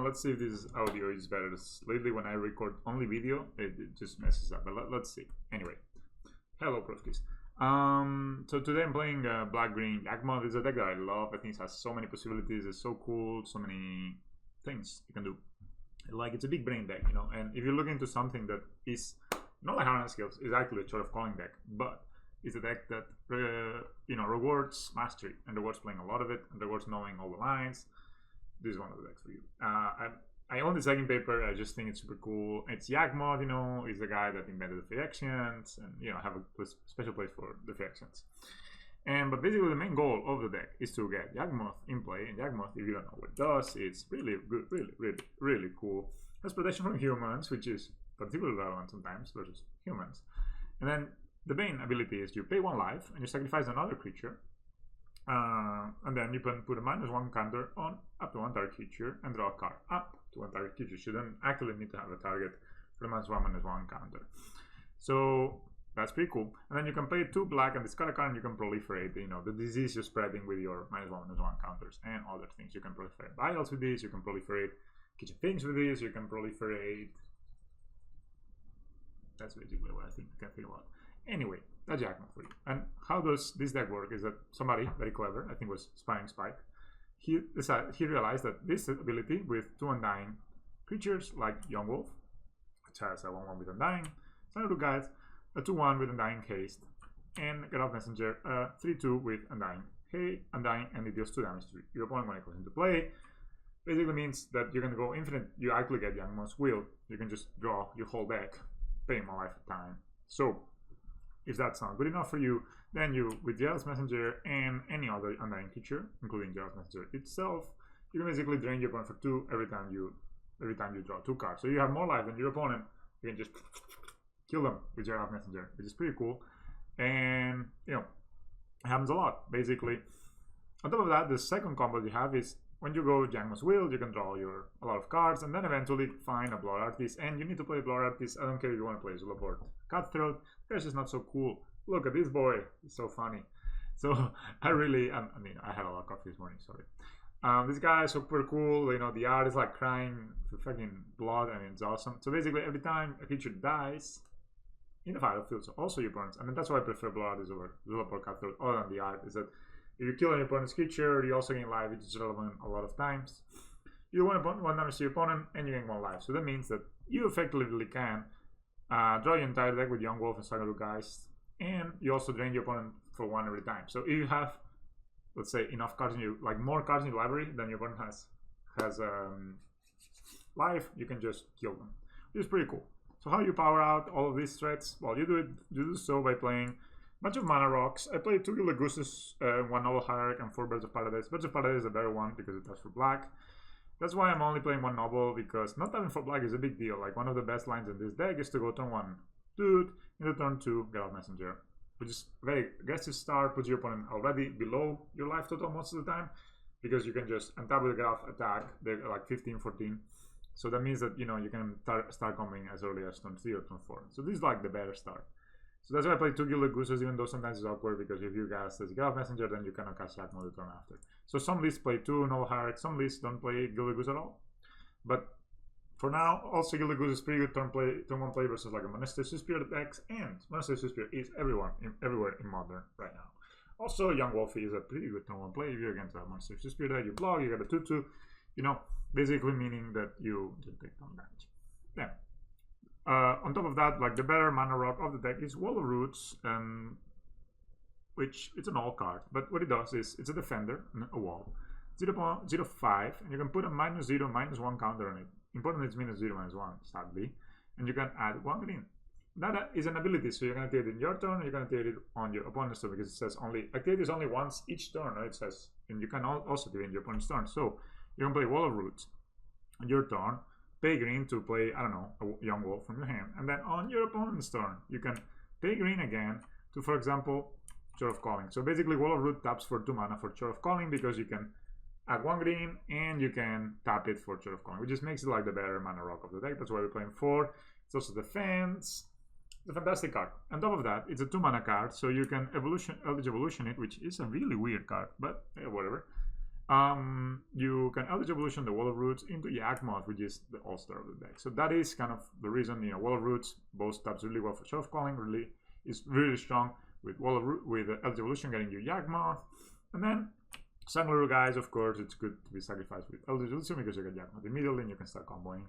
let's see if this audio is better. Lately when I record only video, it just messes up, but let's see. Anyway, hello Profkis. So today I'm playing black-green Yawgmoth. It's a deck that I love. I think it has so many possibilities. It's so cool. So many things you can do. Like, it's a big brain deck, you know. And if you look into something that is not like Harness Skills, it's actually a sort of calling deck, but it's a deck that you know, rewards mastery and rewards playing a lot of it and rewards knowing all the lines. This is one of the decks for you. I own the second paper. I just think it's super cool. It's Yawgmoth, you know, is the guy that invented the free actions and, you know, have a special place for the free actions. But basically the main goal of the deck is to get Yawgmoth in play. And Yawgmoth, if you don't know what it does, it's really good, really cool. It has protection from humans, which is particularly relevant sometimes versus humans. And then the main ability is you pay 1 life and you sacrifice another creature. And then you can put a -1 counter on up to 1 target creature and draw a card up to 1 target creature. You don't actually need to have a target for the -1/-1 counter. So that's pretty cool. And then you can pay 2 black and discard a card and you can proliferate, you know, the disease you're spreading with your -1/-1 counters and other things. You can proliferate vials with this, you can proliferate kitchen things with this, you can proliferate. That's basically what I think you can figure out. Anyway, that's Yawgmoth for you. And how does this deck work is that somebody very clever, I think it was Spying Spike, he realized that this ability with 2 Undying creatures like Yawgmoth, which has a 1/1 with Undying, Standard Guides, a 2/1 with Undying Haste, and Get Off Messenger, a 3/2 with Undying. Hey, Undying, and it deals 2 damage to your opponent when it comes into play. Basically means that you're going to go infinite. You actually get Yawgmoth's Will. You can just draw your whole deck, paying 1 life at a time. So if that's not good enough for you, then you, with Jealous Messenger and any other Undying creature, including Jealous Messenger itself, you can basically drain your opponent for 2 every time you draw 2 cards. So you have more life than your opponent. You can just kill them with Jealous Messenger, which is pretty cool. And you know, it happens a lot, basically. On top of that, the second combo you have is when you go Yawgmoth's Will, you can draw a lot of cards and then eventually find a Blood Artist. And you need to play Blood Artist. I don't care if you want to play Zulaport Cutthroat. That's just not so cool. Look at this boy. He's so funny. So I really, I mean, I had a lot of coffee this morning, sorry. This guy is super cool. You know, the art is like crying for fucking blood. I mean, it's awesome. So basically, every time a creature dies in the battlefield, so also your opponents, I mean, that's why I prefer Blood Artist over Zulaport Cutthroat, other than the art, is that if you kill an opponent's creature, you also gain life, which is relevant a lot of times. You do 1 damage to your opponent, and you gain 1 life. So that means that you effectively can draw your entire deck with Yawgmoth and Saga Geist, and you also drain your opponent for 1 every time. So if you have, let's say, enough cards in your, like more cards in your library than your opponent has life, you can just kill them, which is pretty cool. So how you power out all of these threats? Well, you do so by playing bunch of mana rocks. I played 2 Gilded Gooses, 1 Noble Hierarch, and 4 Birds of Paradise. Birds of Paradise is a better one because it does for black. That's why I'm only playing 1 Noble, because not having 4 black is a big deal. Like, one of the best lines in this deck is to go turn 1 Dude, into turn 2 Get Off Messenger, which is very aggressive start, puts your opponent already below your life total most of the time, because you can just untap with the Get Off attack, they're like 15, 14. So that means that, you know, you can start coming as early as turn 3 or turn 4. So this is like the better start. So that's why I play 2 Gilded Gooses, even though sometimes it's awkward, because if you cast as Get Off Messenger, then you cannot cast Yawgmoth the turn after. So some lists play 2 Noble Hierarch, some lists don't play Gilded Goose at all. But for now, also Gilded Goose is pretty good turn 1 play versus like a Monastery Spirit decks, and Monastery Spirit is everywhere in Modern right now. Also, Yawgmoth is a pretty good turn 1 play. If you're against a Monastery Spirit deck, you block, you get a 2/2, you know, basically meaning that you didn't take down damage. Yeah. On top of that, like, the better mana rock of the deck is Wall of Roots, which it's an all card, but what it does is it's a defender, a wall, 0.05, and you can put a -0/-1 counter on it. Important it's -0/-1, sadly, and you can add 1 green. That is an ability, so you're going to activate it in your turn, you're going to activate it on your opponent's turn, because it says activate this only once each turn, right? It says, and you can also activate in your opponent's turn. So you can play Wall of Roots on your turn, pay green to play, I don't know, a Yawgmoth from your hand, and then on your opponent's turn, you can pay green again to, for example, Chore of Calling. So basically, Wall of Root taps for 2 mana for Chore of Calling, because you can add 1 green and you can tap it for Chore of Calling, which just makes it like the better mana rock of the deck. That's why we're playing 4. It's also defense. It's a fantastic card. On top of that, it's a 2 mana card, so you can Eldritch Evolution it, which is a really weird card, but whatever. You can Eldritch Evolution the Wall of Roots into Yawgmoth, which is the all-star of the deck. So that is kind of the reason, you know, Wall of Roots both taps really well for Shove Calling, is really strong with Eldritch Evolution getting you Yawgmoth. And then Sangler guys, of course, it's good to be sacrificed with Eldritch Evolution because you get Yawgmoth immediately and you can start comboing.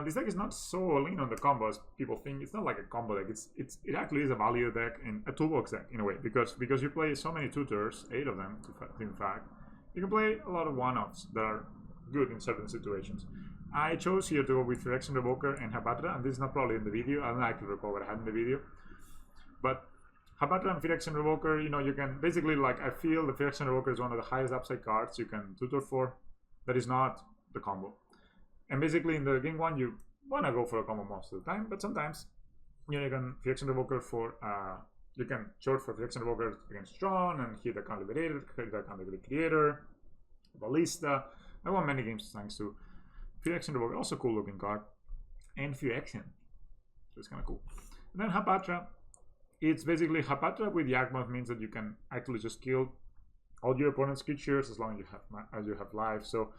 This deck is not so lean on the combo as people think. It's not like a combo deck. It actually is a value deck and a toolbox deck in a way because you play so many tutors, 8 of them in fact. You can play a lot of one-offs that are good in certain situations. I chose here to go with Phyrexian Revoker and Habatra, and this is not probably in the video. I don't actually recall what I had in the video. But Habatra and Phyrexian Revoker, you know, you can basically, like, I feel the Phyrexian Revoker is one of the highest upside cards you can tutor for. That is not the combo. And basically in the game 1, you want to go for a combo most of the time, but sometimes, you know, you can Phyrexian Revoker for, you can short for Phyrexian Revoker against Tron and hit Account Liberator, hit Account Liberator Creator, Ballista. I won many games thanks to Phyrexian Revoker, also cool looking card, and Phyrexian, so it's kind of cool. And then Habatra, it's basically Habatra with Yawgmoth means that you can actually just kill all your opponent's creatures as long as you have life. So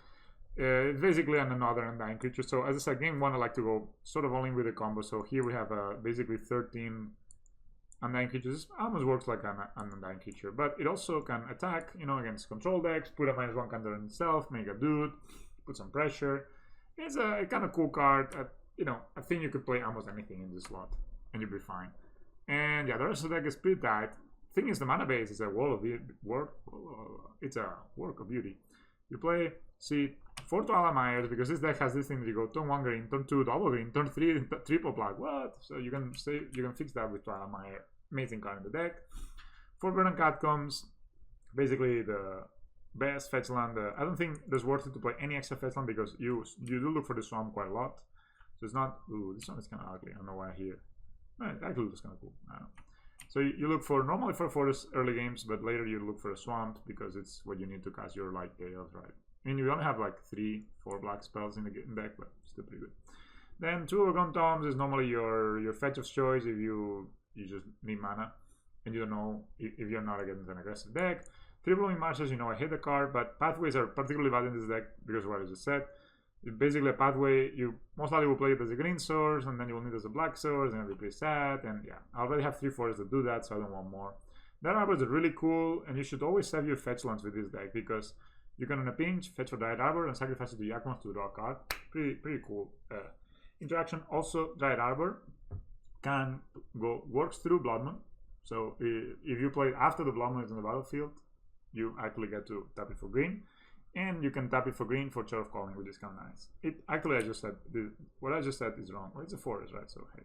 it's basically another undying creature. So as I said, game 1 I like to go sort of all in with the combo. So here we have basically 13 undying creatures. It almost works like an undying creature, but it also can attack, you know, against control decks, put a -1 counter on itself, make a dude, put some pressure. It's a kind of cool card. You know, I think you could play almost anything in this slot and you'll be fine. And yeah, the rest of the deck is pretty tight. Thing is, the mana base is a it's a work of beauty. You play, see, 4 Twalamires because this deck has this thing that you go turn 1 green, turn 2 double green, turn 3 triple black. What? So you can fix that with Twalamire. Amazing card in the deck. 4 Verdant Catacombs, basically the best fetch land. I don't think there's worth it to play any extra fetch land because you do look for the swamp quite a lot. So it's not. Ooh, this one is kind of ugly. I don't know why here. It actually looks kind of cool. I don't know. So you look for normally for forest early games, but later you look for a swamp because it's what you need to cast your light chaos, right? I mean, you only have like 3-4 black spells in the deck, but still pretty good. Then 2 Overgrown Tombs is normally your fetch of choice if you just need mana and you don't know if you're not against an aggressive deck. 3 Blooming Marshes, you know, I hate the card, but pathways are particularly bad in this deck because of what I just said. Basically, a pathway, you most likely will play it as a green source, and then you will need it as a black source, and it'll be pretty sad. And yeah, I already have 3 forests that do that, so I don't want more. That arbors are really cool, and you should always save your fetch lands with this deck because you can, on a pinch, fetch for Dryad Arbor and sacrifice it to Yawgmoth to draw a card. Pretty cool interaction. Also, Dryad Arbor works through Blood Moon. So if you play it after the Blood Moon is on the battlefield, you actually get to tap it for green. And you can tap it for green for Shove Calling, which is kind of nice. Actually, I just said what I just said is wrong. Well, it's a forest, right? So hey,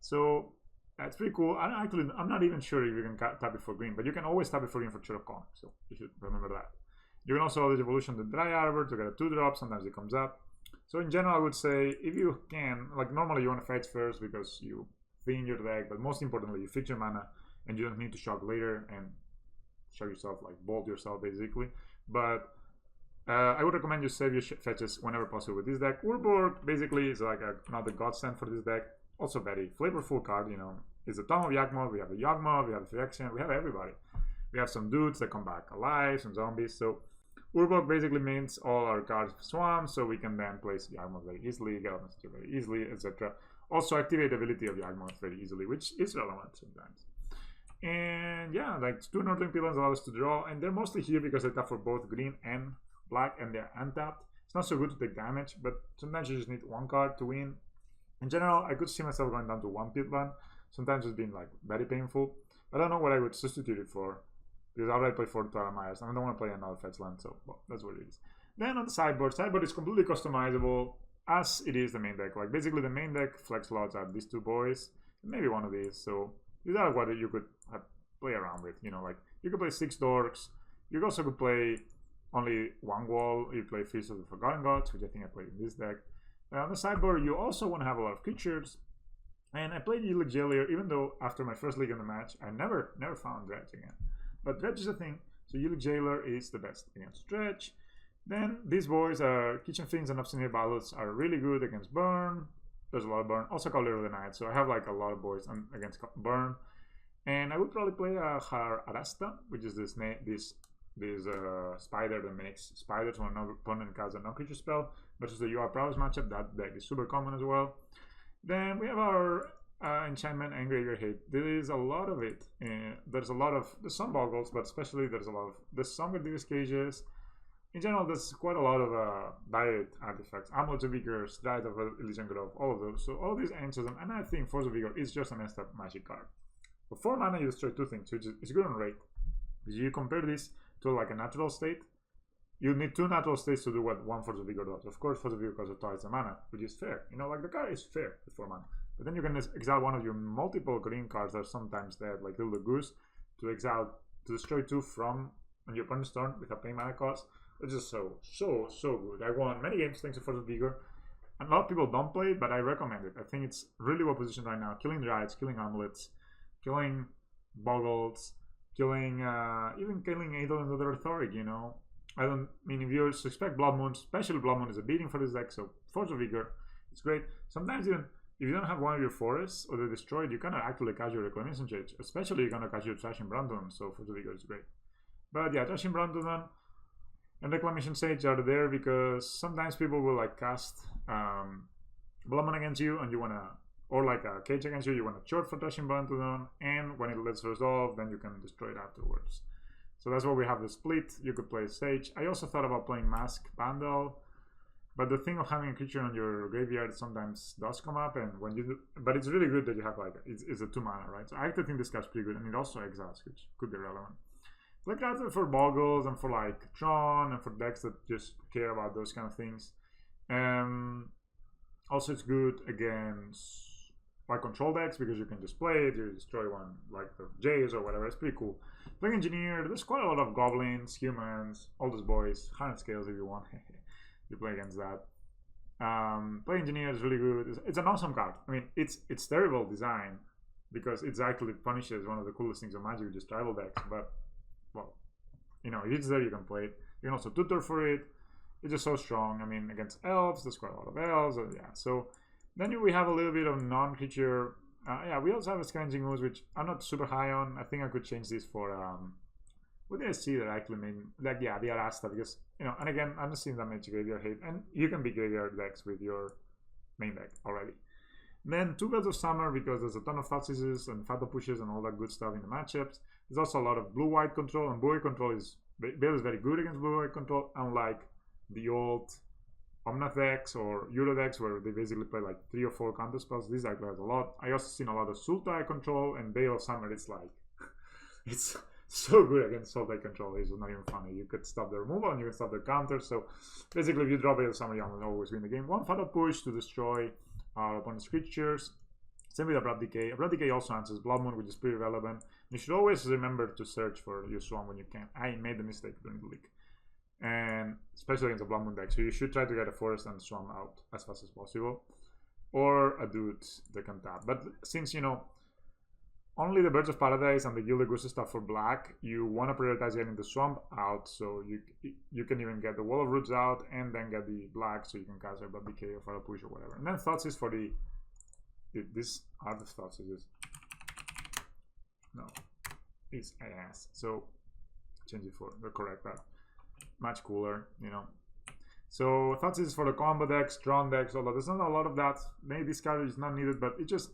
so that's pretty cool. I'm not even sure if you can tap it for green, but you can always tap it for green for Shove Calling. So you should remember that. You can also Eldritch Evolution the Dry Arbor to get a 2-drop. Sometimes it comes up. So in general, I would say if you can, like normally you want to fetch first because you thin your deck, but most importantly, you fix your mana and you don't need to shock later and shock yourself, like bolt yourself basically. But I would recommend you save your fetches whenever possible with this deck. Urborg basically is like another godsend for this deck. Also very flavorful card, you know. It's a ton of Yawgmoth, we have a Yawgmoth, we have a Phyrexian, we have everybody. We have some dudes that come back alive, some zombies. So Urborg basically means all our cards swamp, so we can then place Yawgmoth very easily, get on very easily, etc. Also activate the ability of Yawgmoth very easily, which is relevant sometimes. And yeah, like 2 Northern Pillars allow us to draw, and they're mostly here because they tap for both green and black, and they're untapped. It's not so good to take damage, but sometimes you just need 1 card to win. In general, I could see myself going down to 1 pit land. Sometimes it's been like very painful. I don't know what I would substitute it for because I already played 4 Twalamires and I don't want to play another fetch land, so well, that's what it is. Then on the sideboard is completely customizable as it is the main deck. Like basically the main deck flex slots are these 2 boys, maybe one of these. So these are what you could play around with. You know, like you could play 6 Dorks. You also could play only 1 wall. You play Feast of the Forgotten Gods, which I think I played in this deck. On the sideboard, you also want to have a lot of creatures. And I played Yawgmoth Jailer, even though after my first league in the match, I never found Dredge again. But Dredge is a thing, so Yawgmoth Jailer is the best against Dredge. Then these boys are Kitchen Fiends and Obstinate Ballots are really good against Burn. There's a lot of Burn. Also Cavalier of the Night, so I have like a lot of boys against Burn. And I would probably play a Arasta, which is this this spider that makes spiders when an opponent casts a non-creature spell versus the UR Prowess matchup. That deck is super common as well. Then we have our enchantment and graveyard hit. There is a lot of it. There's some Bogles, but especially there's some with these cages. In general, there's quite a lot of diet artifacts. Amulet of Vigor, Stride of Elysian Grove, all of those. So all these answers, and I think Force of Vigor is just a messed up magic card. For 4 mana, you destroy 2 things, which is good on rate. Because you compare this to like a natural state, you need 2 natural states to do what 1 Force of Vigor does. Of course, Force of Vigor costs twice the mana, which is fair. You know, like the card is fair with 4 mana. But then you can exile one of your multiple green cards that are sometimes dead, like Little Goose, to destroy 2 from on your opponent's turn with a pay mana cost. It's just so good. I won many games thanks to Force of Vigor. A lot of people don't play it, but I recommend it. I think it's really well positioned right now. Killing Drides, killing Amulets, killing Bogles, killing even killing Adel and Other Authority, you know. I don't mean, if you suspect Blood Moon, especially Blood Moon is a beating for this deck, so Force of Vigor, it's great. Sometimes even if you don't have one of your forests or they're destroyed, you cannot actually catch your Reclamation Sage, especially you're gonna catch your Trashing Brandon, so Force of Vigor is great. But yeah, Trashing Brandon and Reclamation Sage are there because sometimes people will like cast Blood Moon against you and you wanna, or like a cage against you, you wanna short for Trashing Brandon, and when it lets resolve, then you can destroy it afterwards. So that's why we have the split. You could play Sage. I also thought about playing Mask Vandal, but the thing of having a creature on your graveyard sometimes does come up, and when you do, but it's really good that you have like it's a 2 mana, right? So I actually think this card's pretty good, and it also exiles, which could be relevant. Like cards for Bogles and for like Tron and for decks that just care about those kind of things. Also, it's good against like control decks because you can just play it. You destroy one like the Jays or whatever. It's pretty cool. Playing Engineer, there's quite a lot of goblins, humans, all those boys, 100 scales if you want. You play against that. Play Engineer is really good. It's an awesome card. I mean, it's terrible design because it actually punishes one of the coolest things of Magic, which is tribal decks. But well, you know, if it's there, you can play it. You can also tutor for it. It's just so strong. I mean, against elves, there's quite a lot of elves. Yeah. So then we have a little bit of non-creature. Yeah, we also have a Scavenging Ooze, which I'm not super high on. I think I could change this for what did I see that actually made like, yeah, the Arasta, because you know, and again, I'm not seeing that much graveyard hate, and you can beat graveyard decks with your main deck already. Then 2 Bells of Summer, because there's a ton of Thoughtseize and Fatal Pushes and all that good stuff in the matchups. There's also a lot of blue-white control, and blue-white control is very good against blue-white control, unlike the old Omnath decks or Euro decks where they basically play like 3 or 4 counter spells. This deck has a lot. I also seen a lot of Sultai control, and Veil of Summer. It's like it's so good against Sultai control. It's not even funny. You could stop the removal and you can stop the counter. So basically, if you draw Veil of Summer, you always win the game. 1 Fatal Push to destroy our opponent's creatures. Same with Abrupt Decay. Abrupt Decay also answers Blood Moon, which is pretty relevant. You should always remember to search for your Swarm when you can. I made the mistake during the league, and especially against a Blood Moon deck. So you should try to get a Forest and Swarm out as fast as possible, or a dude that can tap. But since you know only the Birds of Paradise and the Gilded Goose stuff for black, you want to prioritize getting the Swamp out, so you can even get the Wall of Roots out and then get the black, so you can cast Abrupt Decay or Fatal Push or whatever. And then Thoughtseize for the this are the Thoughtseizes. No, it's ass. So change it for the correct that. Much cooler, you know. So Thoughtseize for the combo decks, Tron decks, all that. There's not a lot of that. Maybe this card is not needed, but it's just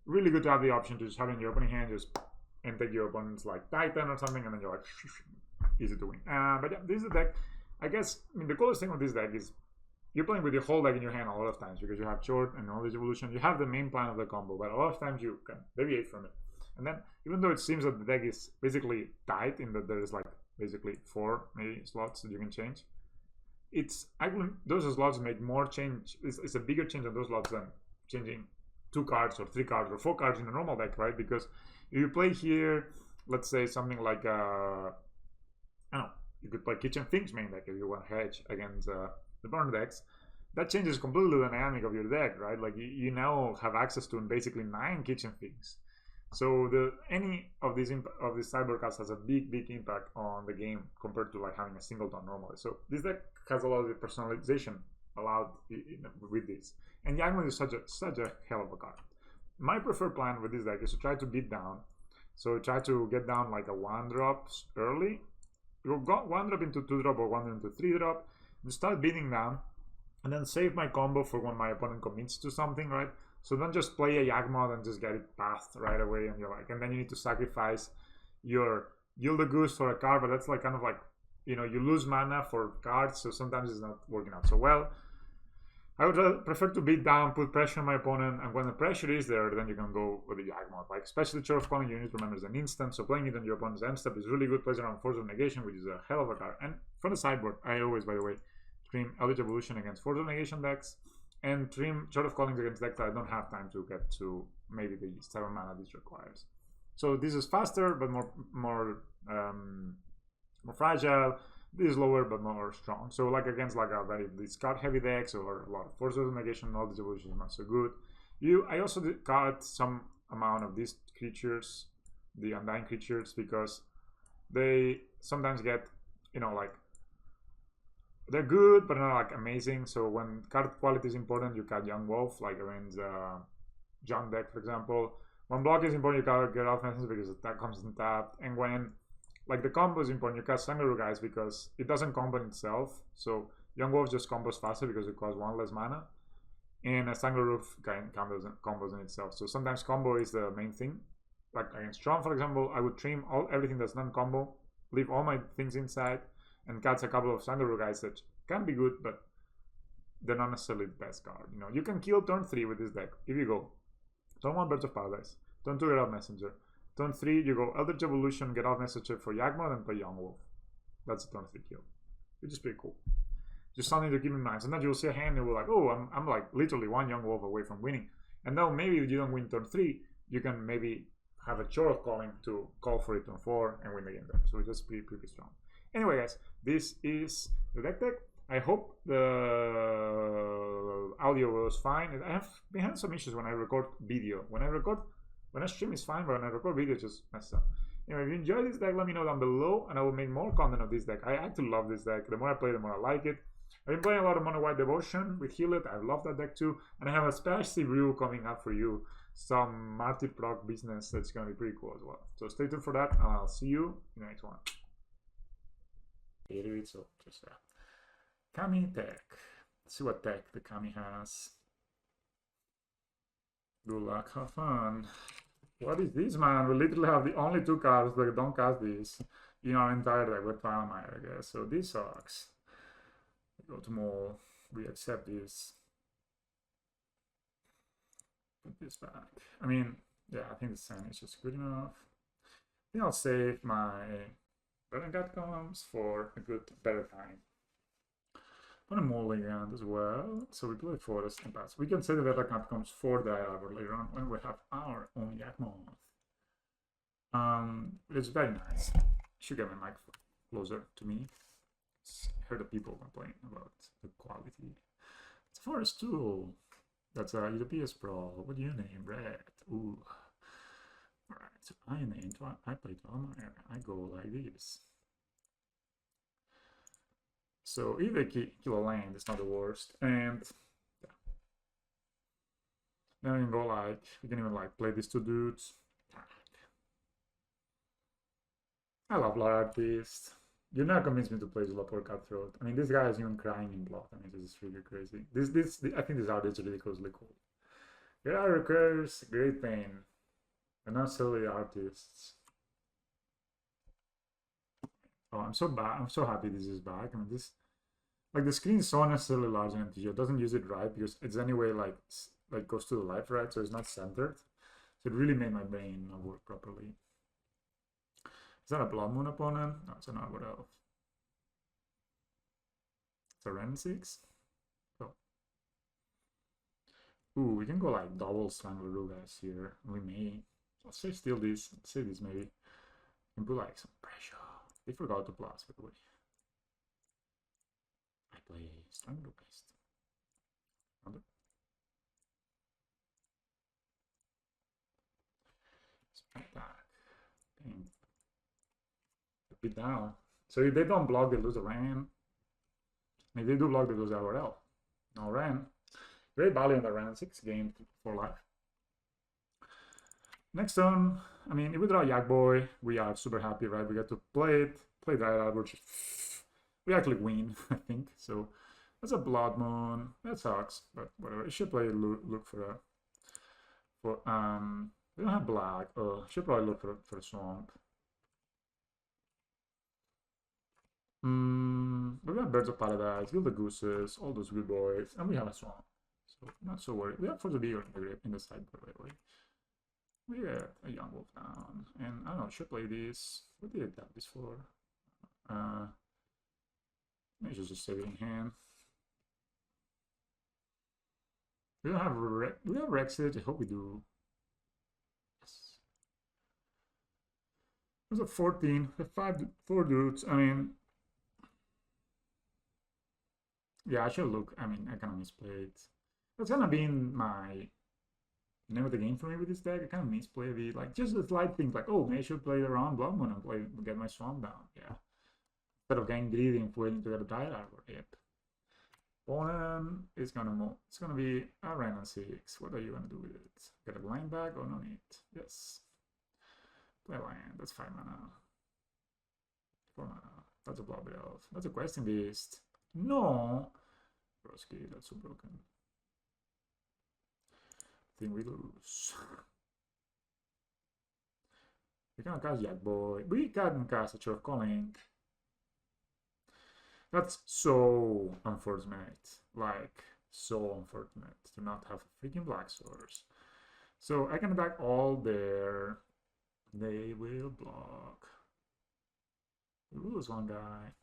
really good to have the option to just have in your opening hand just and take your opponent's like Titan or something, and then you're like easy to win. But yeah, this is the deck. I guess I mean the coolest thing with this deck is you're playing with your whole deck in your hand a lot of times because you have short and knowledge evolution. You have the main plan of the combo, but a lot of times you can deviate from it. And then even though it seems that the deck is basically tight in that there's like basically 4 maybe slots that you can change, it's actually those slots make more change. It's a bigger change on those slots than changing 2 cards or 3 cards or 4 cards in a normal deck, right? Because if you play here, let's say something like I don't know, you could play Kitchen Finks main deck if you want hedge against the burn decks. That changes completely the dynamic of your deck, right? Like you now have access to basically 9 Kitchen Finks. So any of these cyber cards has a big impact on the game compared to like having a single turn normally. So this deck has a lot of the personalization allowed with this. And Yawgmoth is such a hell of a card. My preferred plan with this deck is to try to beat down. So try to get down like a 1-drop early go 1 drop into 2 drop or 1 into 3 drop, and start beating down, and then save my combo for when my opponent commits to something, right? So don't just play a Yawgmoth and just get it passed right away, and you're like, and then you need to sacrifice your Yield a Goose for a card, but that's like kind of like, you know, you lose mana for cards, so sometimes it's not working out so well. I would prefer to beat down, put pressure on my opponent, and when the pressure is there, then you can go with the Yawgmoth. Like, especially Chore of Calling unit remembers an instant, so playing it on your opponent's end step is really good. Plays around Force of Negation, which is a hell of a card. And from the sideboard, I always, by the way, trim Eldritch Evolution against Force of Negation decks, and trim Chore of Callings against decks that I don't have time to get to maybe the 7 mana this requires. So this is faster, but more fragile. This is lower but more strong. So like against like a very discard heavy decks or a lot of Force of Negation, all this evolution is not so good. I also cut some amount of these creatures, the Undying creatures, because they sometimes get, you know, like, they're good but not like amazing. So when card quality is important, you cut Yawgmoth, like against Junk deck, for example. When block is important, you cut Get Off Message because that comes in tapped. And when like the combo is important, you cast Sangreroot guys because it doesn't combo in itself. So Yawgmoth just combos faster because it costs 1 less mana. And a Sangreroot combos in itself. So sometimes combo is the main thing. Like against Tron, for example, I would trim everything that's non-combo, leave all my things inside, and catch a couple of Sangreroot guys that can be good, but they're not necessarily the best card. You know, you can kill turn 3 with this deck. If you go turn 1 Birds of Paradise, turn 2 Get Off Messenger, turn 3, you go Eldritch Evolution, Get Off Messenger for Yawgmoth, and play Yawgmoth. That's a turn 3 kill, which is pretty cool. Just something to keep in mind. Sometimes you'll see a hand and you're like, oh, I'm like literally 1 Yawgmoth away from winning. And now maybe if you don't win turn 3, you can maybe have a Chore of Calling to call for it turn 4 and win the game there. So it's just pretty strong. Anyway, guys, this is the deck. I hope the audio was fine. I have been having some issues when I record video. When I stream it's fine, but when I record video, it just messes up. Anyway, if you enjoy this deck, let me know down below, and I will make more content of this deck. I actually love this deck. The more I play, the more I like it. I've been playing a lot of Mono White Devotion with Heal It. I love that deck too. And I have a spicy brew coming up for you. Some multi-proc business that's going to be pretty cool as well. So stay tuned for that, and I'll see you in the next one. So just Kami deck. Let's see what deck the Kami has. Good luck, have fun. What is this, man? We literally have the only 2 cards that don't cast this in our entire deck with Palamite, I guess. So this sucks. We go to Mole. We accept this. Put this back. I mean, yeah, I think the sand is just good enough. I think I'll save my Burning Catacombs for a better time. Put a mulligan as well. So we play Forest and pass. We can save the Burning Catacombs for the Arbor later on when we have our own Yawgmoth. It's very nice. I should get my mic closer to me. I heard the people complain about the quality. It's a Forest tool. That's a UPS Pro. What do you name? Red. Ooh. Alright, so I play Tron. I go like this. So if they kill a land, it's not the worst. And yeah. Then we can go like, we can even like play these 2 dudes. I love Blood Artist. You're not convinced me to play Zulapur Cutthroat. I mean, this guy is even crying in blood. I mean, this is really crazy. I think this art is ridiculously cool. There are recurs, great pain. They're not silly artists. Oh, I'm so happy this is back. I mean, this, like, the screen is so unnecessarily large in MTG. It doesn't use it right because it's anyway like goes to the left, right? So it's not centered. So it really made my brain not work properly. Is that a Blood Moon opponent? No, it's an Arbor Elf. It's a Ren 6. Oh. Ooh, we can go like double Sangreroot guys here. We may. Let's say steal this. Let's say this maybe. We can put like some pressure. They forgot to plus, by the way. I play Sangreroot based. Attack. Dang. Beat down. So if they don't block, they lose a Ren. And if they do block, they lose our Elf. No Ren. Great value on the Ren. 6 games for life. Next turn, I mean, if we draw Yak Boy, we are super happy, right? We get to play it, play that, we actually win, I think. So that's a Blood Moon. That sucks, but whatever. I should play look for a we don't have black. Oh, I should probably look for a swamp. But we have Birds of Paradise, Kill the Gooses, all those good boys, and we have a swamp. So not so worried. We have for the bigger in the side, by the way. We get a Yawgmoth down, and I don't know, should play this. What did I tap this for? Maybe just save it in hand. We don't have Rexage. I hope we do. Yes. There's a 14. Four dudes. I mean, yeah, I should look. I mean, I kind of misplayed. That's gonna be in my name of the game for me with this deck. I kind of misplay a bit. Like, just the slight things like, oh, maybe I should play around Blood Moon and get my swamp down. Yeah. Instead of getting greedy and waiting to get a Diet Arbor. Yep. Opponent is gonna move. It's gonna be a Rhino 6. What are you gonna do with it? Get a land back or no need? Yes. Play land. That's 5 mana. 4 mana. That's a Blood Elf. That's a Questing Beast. No! Broski, that's so broken. I think we lose. We can cast Yawgmoth. We can cast a Church Calling. That's so unfortunate. Like, so unfortunate to not have a freaking black source. So I can attack all there. They will block. We lose one guy.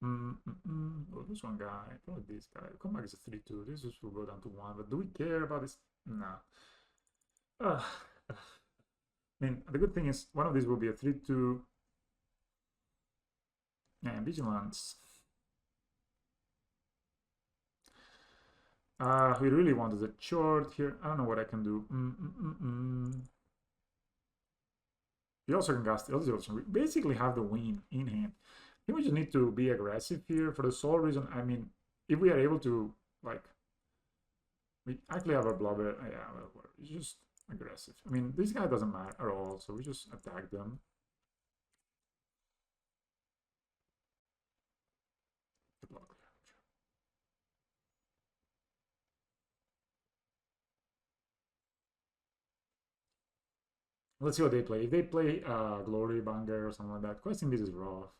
Oh, this one guy. Probably this guy. Come back is a 3-2. This just will go down to 1. But do we care about this? No. I mean, the good thing is one of these will be a 3-2. And Vigilance. We really wanted a short here. I don't know what I can do. We also can cast the other option. We basically have the win in hand. I think we just need to be aggressive here for the sole reason. I mean, if we are able to, like, we actually have our blobber. Yeah, well, it's just aggressive. I mean, this guy doesn't matter at all, so we just attack them. Let's see what they play. If they play Glory Banger or something like that, Questing Beast is rough.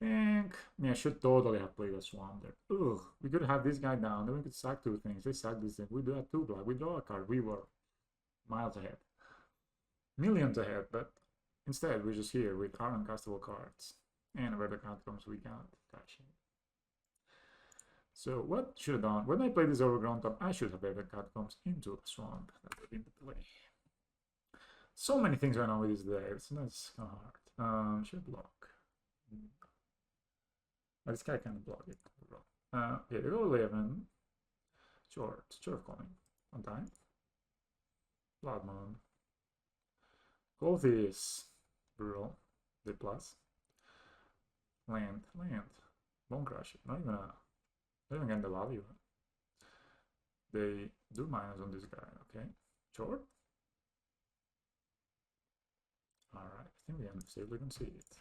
And I should totally have played a Swamp there. Ugh, we could have this guy down, then we could sack 2 things. They sack this thing. We do have 2 black. We draw a card. We were miles ahead. Millions ahead, but instead we're just here with our uncastable cards. And where the Catacombs we can't cash in. So what should have done? When I played this Overgrown Top, I should have played the Catacombs into a Swamp. That would have been the play. So many things going on with this deck. It's kind of hard. Should block. But this guy can block it. Yeah, they go 11. Short calling. On time. Blood Moon. Gold is brutal. The plus. Land. Bone Crusher. Not even getting the value. They do minus on this guy. Okay. Short. Alright, I think we can safely concede it.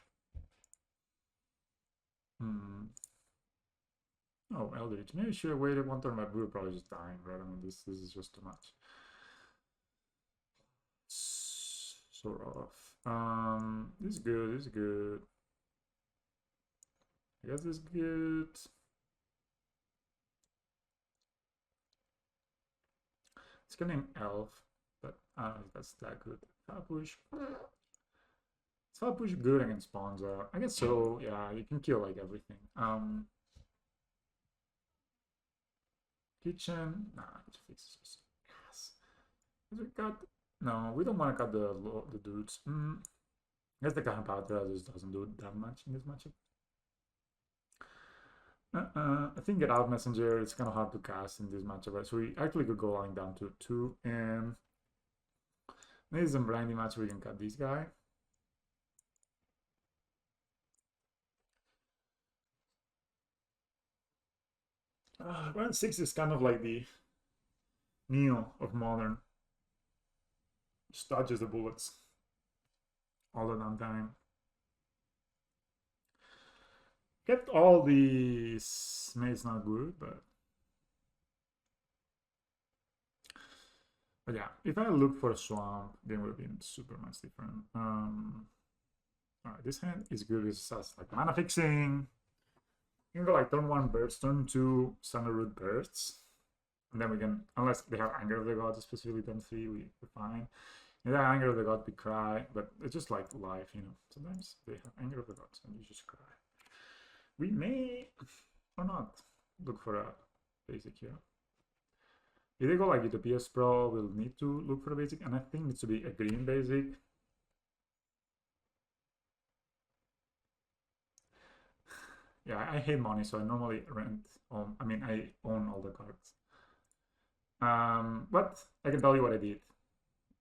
Oh, Eldritch. Maybe I should have waited 1 turn, but we were probably just dying, right? I mean, this is just too much. So rough. This is good. I guess this is good. It's gonna name Elf, but I don't know if that's that good. Push. So I'll push good against PonzO. I guess so, yeah, you can kill like everything. Kitchen, nah, it fixes. Yes. We got, no, we don't want to cut the dudes. I guess the Kahapatra just doesn't do that much in this matchup. I think Get Out Messenger, it's kind of hard to cast in this matchup, right? So we actually could go line down to 2, and maybe some blindy match we can cut this guy. Round 6 is kind of like the Neo of Modern. Just dodges the bullets all the damn time. Kept all these. Maybe it's not good, but yeah, if I look for a swamp, then would have been super much different. Alright, this hand is good. It's just like mana fixing. You can go like turn 1 bursts, turn 2 Thunder Root bursts. And then we can, unless they have Anger of the Gods specifically turn 3, we're fine. And then Anger of the God, we cry, but it's just like life, you know. Sometimes they have Anger of the Gods and you just cry. We may or not look for a basic here. If they go like Utopia's Pro, we'll need to look for a basic, and I think it needs to be a green basic. Yeah, I hate money, so I normally rent. I own all the cards. But I can tell you what I did.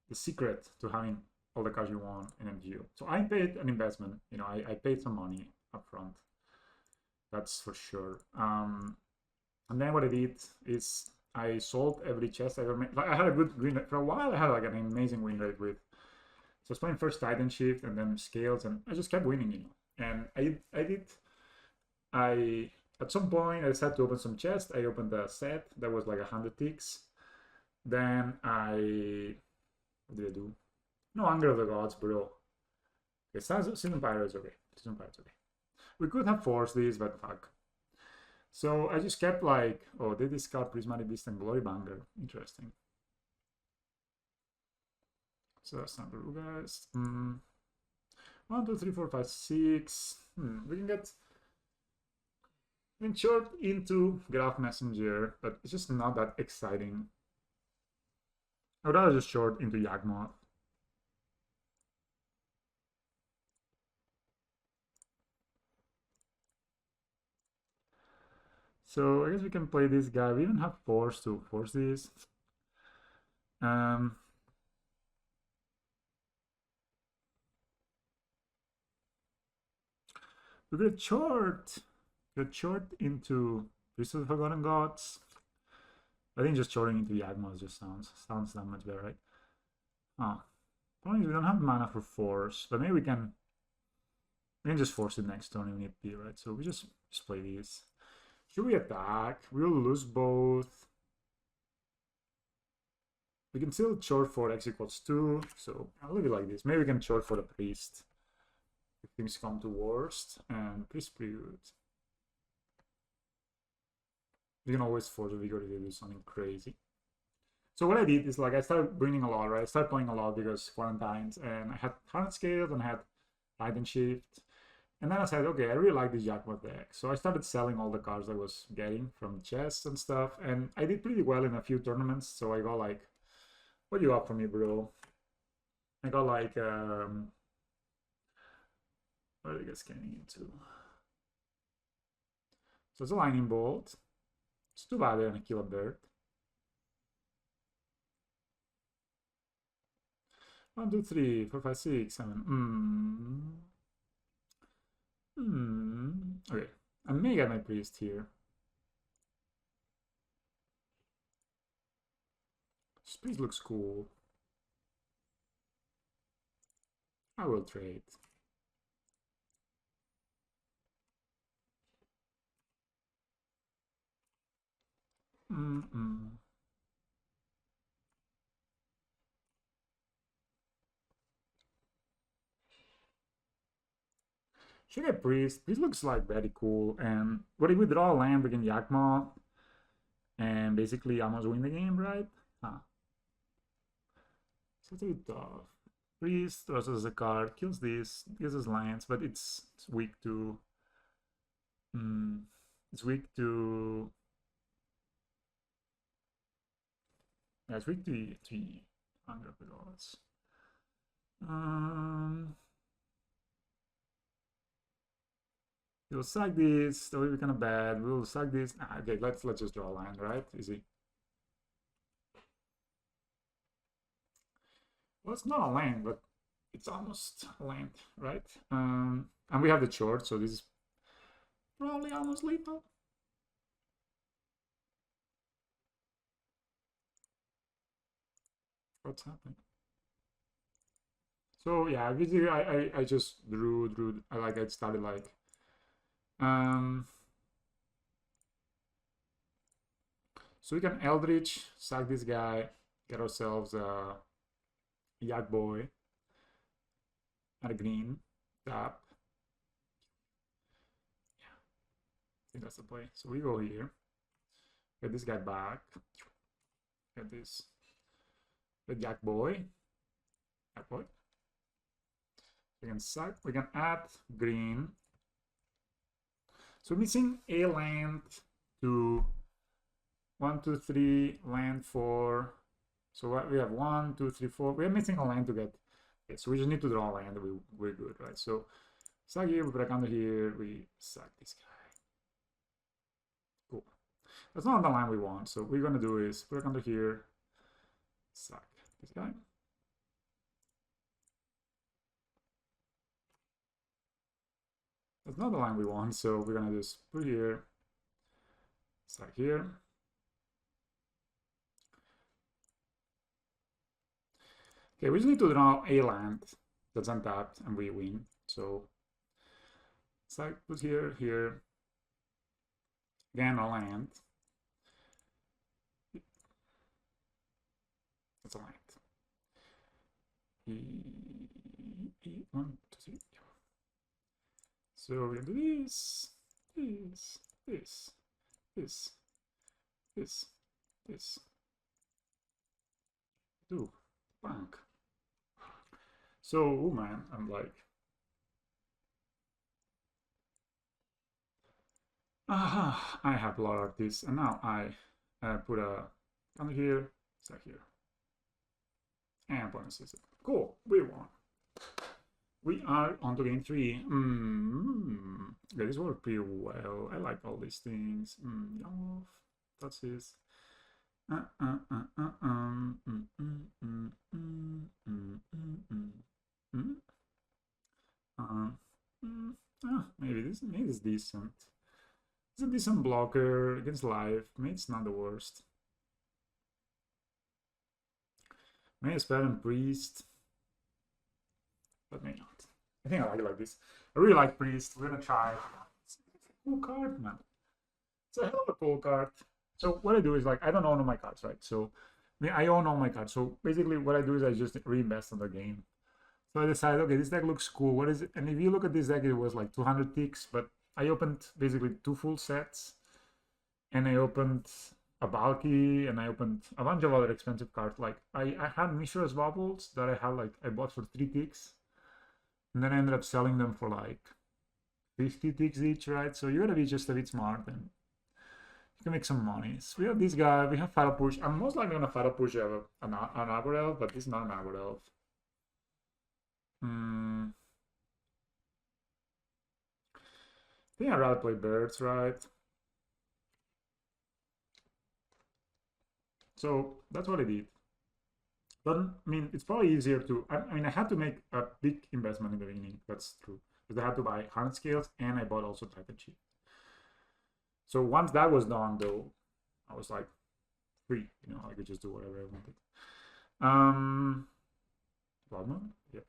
The secret to having all the cards you want in MGU. So I paid an investment. You know, I paid some money up front. That's for sure. And then what I did is I sold every chest I ever made. Like I had a good win rate for a while. I had like an amazing win rate with. So I was playing first Titan Shift and then Scales, and I just kept winning, you know. And I at some point I decided to open some chests. I opened a set that was like 100 ticks. Then what did I do? No Anger of the Gods, bro. Okay, Season Pyro is okay. Season Pyro is okay. We could have forced this, but fuck. So I just kept like, oh, they discard Prismatic Beast and Glory Banger. Interesting. So that's not true, guys. 1, 2, 3, 4, 5, 6. We can get short into Graph Messenger, but it's just not that exciting. I would rather just short into Yawgmoth. So I guess we can play this guy. We even have force to force this. We get short. Get short into Priest of the Forgotten Gods. I think just shorting into Yawgmoth just sounds that much better, right? Oh, problem is we don't have mana for force, but maybe we can just force it next turn if need be, right? So we just play these. Should we attack? We'll lose both. We can still short for X equals 2, so I'll leave it like this. Maybe we can short for the Priest if things come to worst, and Priest pretty good. You can always force a Vigor to do something crazy. So what I did is like I started winning a lot, right? I started playing a lot because quarantines, and I had Hardened Scales and I had Titan Shift. And then I said, okay, I really like this Yawgmoth deck. So I started selling all the cards I was getting from chests and stuff. And I did pretty well in a few tournaments. So I got like, what do you got for me, bro? I got like, what are you guys getting into? So it's a Lightning Bolt. It's too bad they're gonna kill a bird. 1, 2, 3, 4, 5, 6, 7. Okay, I may get my Priest here. This Priest looks cool. I will trade. Should I Priest? Priest looks like very cool. And what if we draw a land against Yawgmoth and basically almost win the game, right? Huh. So it's a bit tough. Priest versus a card, kills this, gives us lands, but it's weak to. It's weak to. Yeah, it's weak to Anger of the Gods. We'll sack this. That will be kind of bad. We'll sack this. Okay, let's just draw a line, right? Easy. Well, it's not a land, but it's almost a land, right? And we have the short, so this is probably almost lethal. What's happening? So yeah, basically I just drew. I started like So we can Eldritch, sack this guy, get ourselves a Yawgmoth and a green, tap. Yeah, I think that's the play. So we go here, get this guy back, get this, the Yawgmoth. We can sack, we can add green. So we're missing a land to 1, 2, 3, land 4. So what we have 1, 2, 3, 4. We are missing a land to get. Okay, so we just need to draw a land. We're good, right? So sack here, we put a counter here, we sack this guy. Cool. That's not the line we want. So what we're gonna do is put a counter here, sack this guy. That's not the line we want, so we're gonna just put here, sack here. Okay, we just need to draw a land that's untapped and we win. So sack, put here, here. Again, a land. That's a land. 1, 2, 3. So we're gonna do this, this, this, this, this, this. Do bank. So, oh man, I'm like, aha, I have a lot of this, and now I put a counter here, stack here, and point system. Cool, we won. We are on to game 3. Okay, this worked pretty well. I like all these things. Yawgmoth, that's his. Maybe this is decent. It's a decent blocker against life. Maybe it's not the worst. Maybe Spell and Priest, but maybe not. I think I like this. I really like Priest. We're gonna try. It's a cool card, man. It's a hell of a cool card. So what I do is, like, I don't own all my cards, right? So I mean, I own all my cards. So basically what I do is I just reinvest in the game. So I decided, okay, this deck looks cool. What is it? And if you look at this deck, it was like 200 ticks, but I opened basically 2 full sets. And I opened a bulky, and I opened a bunch of other expensive cards. Like I had Mishra's Bogles that I bought for 3 ticks. And then I ended up selling them for like 50 ticks each, right? So you gotta be just a bit smart and you can make some money. So we have this guy, we have Fatal Push. I'm most likely gonna Fatal Push an Agro Elf, but this is not an Agro Elf. I think I'd rather play birds, right? So that's what I did. But I mean, it's probably easier to. I mean, I had to make a big investment in the beginning. That's true, because I had to buy 100 scales, and I bought also Titan Sheet. So once that was done, though, I was like free. You know, I could just do whatever I wanted. Bloodmoon? Yep.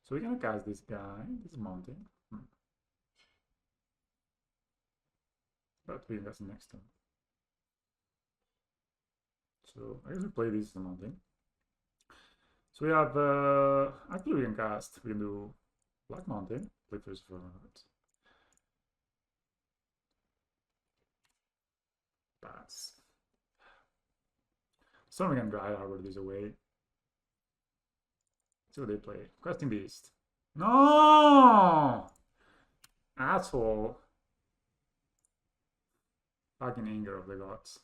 So we're gonna cast this guy. This is mounting. But we invest next turn. So I guess we play this as a mounting. So we have actually we can cast. We can do Black Mountain. Play first for cards. Pass. So we can dry harbor this away. See what they play. Questing Beast. No! Asshole. Fucking anger of the gods.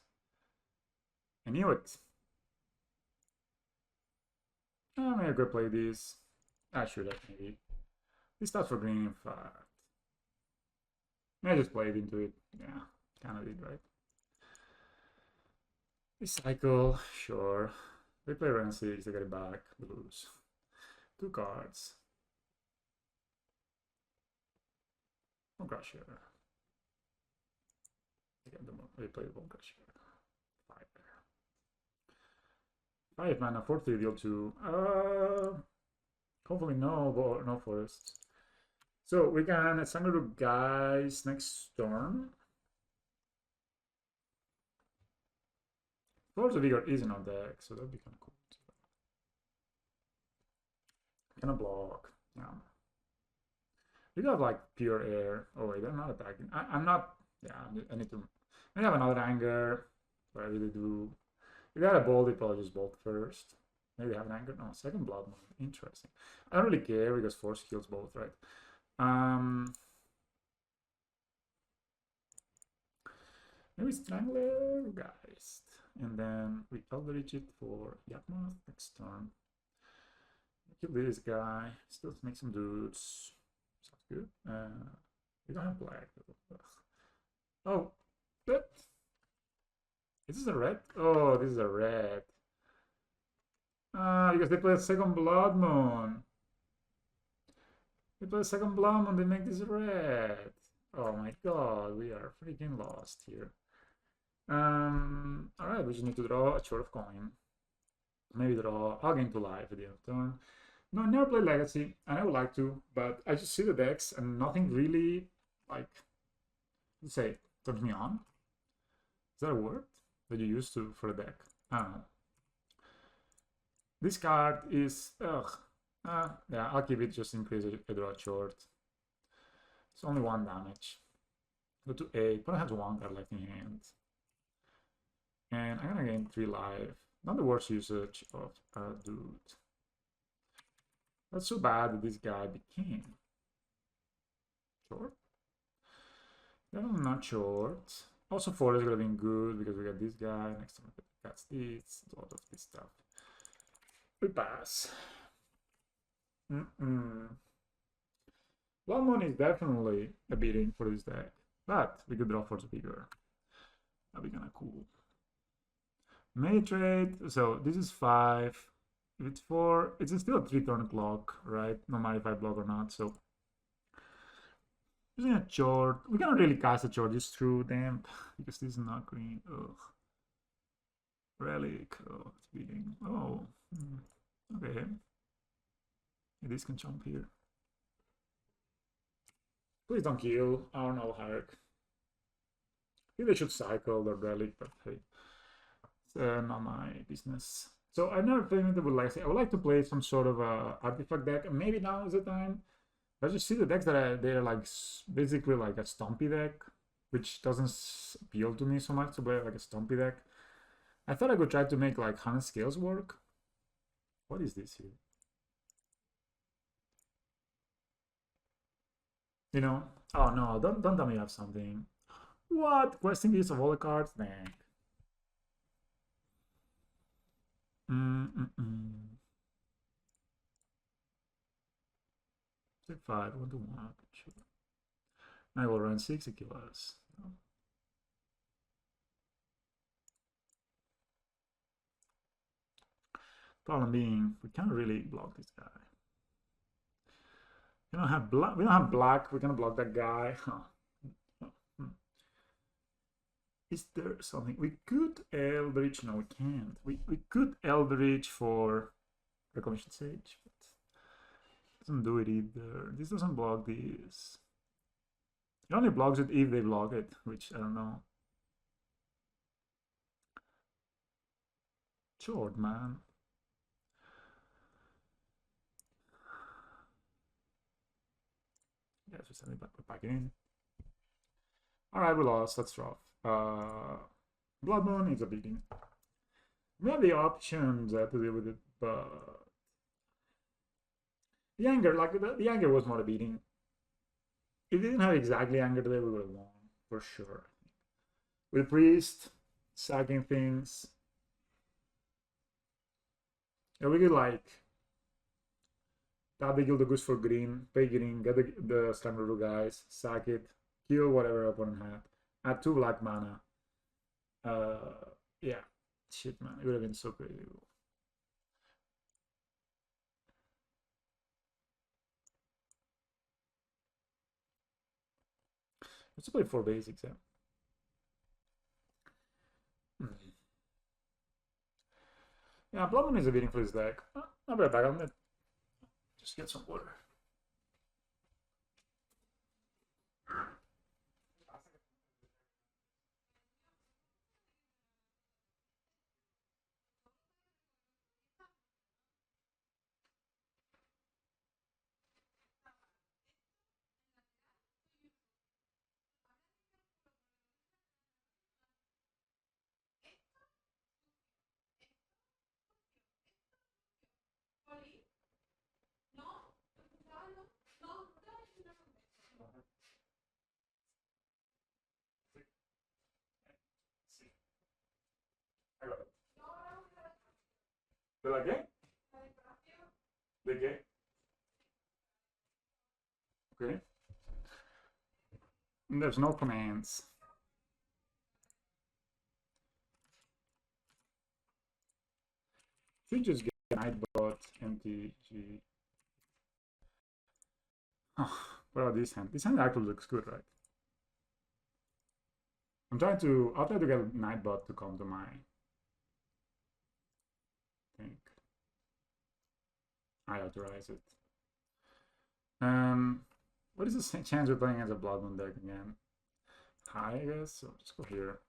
I knew it. Maybe I could play this. I should have maybe. This starts for green, in fact. I just played into it. Yeah, kind of did, right? Recycle, sure. They play Ren 6, they get it back. We lose. 2 cards. Bone Crusher. They play Bone Crusher. 5 mana, 4-3, deal 2. Hopefully no forests. So we can assign to guys next turn. Force of Vigor is in our deck, so that'd be kind of cool. Can I block? Yeah. We got like pure air. Oh wait, they're not attacking. I'm not. Yeah, I need to. I have another anger. But I really do. We got a bolt. They probably just bolt first. Maybe have an anger. No, second blood moon. Interesting. I don't really care because force kills both, right? Maybe Strangler, guys. And then we Eldritch it for Yawgmoth next turn. Kill this guy. Still make some dudes. Sounds good. We don't have black. Oh, that. Is this a red? Oh, this is a red. Ah, because they play a second blood moon. They play a second blood moon. They make this red. Oh my god, we are freaking lost here. All right, we just need to draw a short of coin. Maybe draw. I'll gain 2 life at the end of turn. No, I never played Legacy, and I would like to, but I just see the decks and nothing really, like, let's say, turns me on. Is that a word that you use to for a deck? I don't know. This card is, ugh. Yeah, I'll keep it just in case I draw short. It's only 1 damage. Go to 8, but I have 1 card left in hand. And I'm gonna gain 3 life. Not the worst usage of a dude. That's so bad that this guy became short. Then I'm not short. Also, 4 is gonna be good because we got this guy. Next time we got this, a lot of this stuff. We pass. Blood is definitely a beating for this deck, but we could draw for the bigger. That'd be kind of cool. May trade. So this is 5. If it's 4, it's still a 3-turn clock, right? No matter if I block or not. So using a short, we cannot really cast a short just through them because this is not green. Ugh. Relic. Oh, it's beating. Oh, okay. This can jump here. Please don't kill. I don't know, Hark. I think they should cycle the relic, but hey, it's not my business. So I've never played with Legacy. I would like to play some sort of artifact deck. Maybe now is the time. I just see the decks that they're like basically like a stompy deck, which doesn't appeal to me so much to play like a stompy deck. I thought I could try to make like 100 scales work. What is this here? You know? Oh no, don't tell me you have something. What? Questing this of all the cards? Dang. Take 5, 1 to 1. Sure. I will run 60 kilos. No. Problem being, we can't really block this guy. We don't have black. We don't have black. We're gonna block that guy. Huh. Is there something we could Eldritch? No, we can't. We could Eldritch for Reclamation Sage, but it doesn't do it either. This doesn't block this. It only blocks it if they block it, which I don't know. Short, man. Yeah, just send it back in. Alright, we lost. That's rough. Blood Moon is a beating. We have the options to deal with it, but the anger, like the anger was not a beating. If we didn't have exactly anger today, we would have won for sure. With Priest sacking things, yeah, we could like tap the Gildagoose for green, pay green, get the Strangler guys, sack it, kill whatever opponent had, add 2 black mana. Yeah, shit, man, it would have been so crazy. Let's play 4 basics, yeah. Yeah, Bloodmoon is a beating for his deck. Not very bad on it. Just get some water. ¿De la qué? ¿De qué? Okay. And there's no commands. Should just get Nightbot, MTG. Oh, what about this hand? This hand actually looks good, right? I'll try to get Nightbot to come to my thing. I authorize it. What is the chance we're playing as a Blood Moon deck again? High, I guess. So just go here.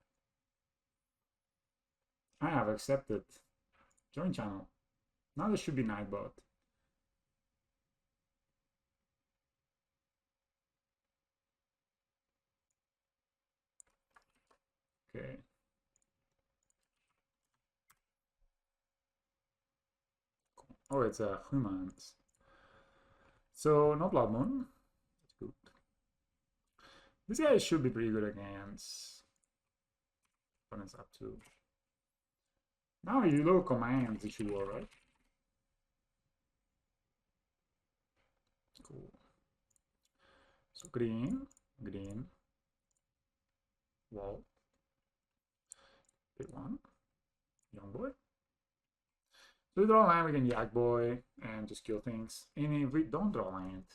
I have accepted. Join channel. Now there should be Nightbot. Okay. Oh, it's a Humans. So no Blood Moon. That's good. This guy should be pretty good against opponents up to. Now you look commands, it should work, right? Cool. So green, wall, pick one, young boy. So we draw land, we can Yak Boy and just kill things. And if we don't draw land,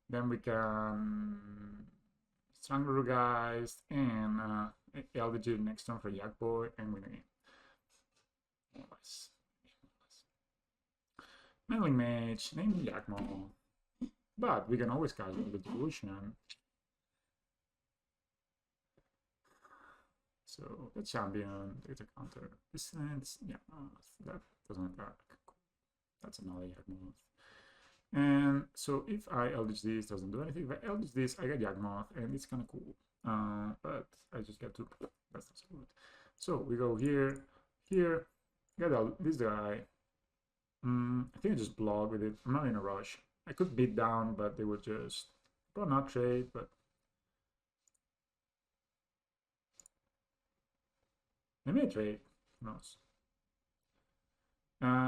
then we can Strangler guys and LDG next turn for Yak Boy and win again. Meddling Mage, name Yawgmoth. But we can always cast the Devolution. So the champion, it's a counter. Distance, yeah, that doesn't attack. That's another Yawgmoth. And so if I Eldritch this, doesn't do anything. If I Eldritch this, I get Yawgmoth, and it's kind of cool. But I just get to, that's not so good. So we go here, get this guy. I think I just block with it. I'm not in a rush. I could beat down, but they would just probably not trade, but they may trade. Who knows?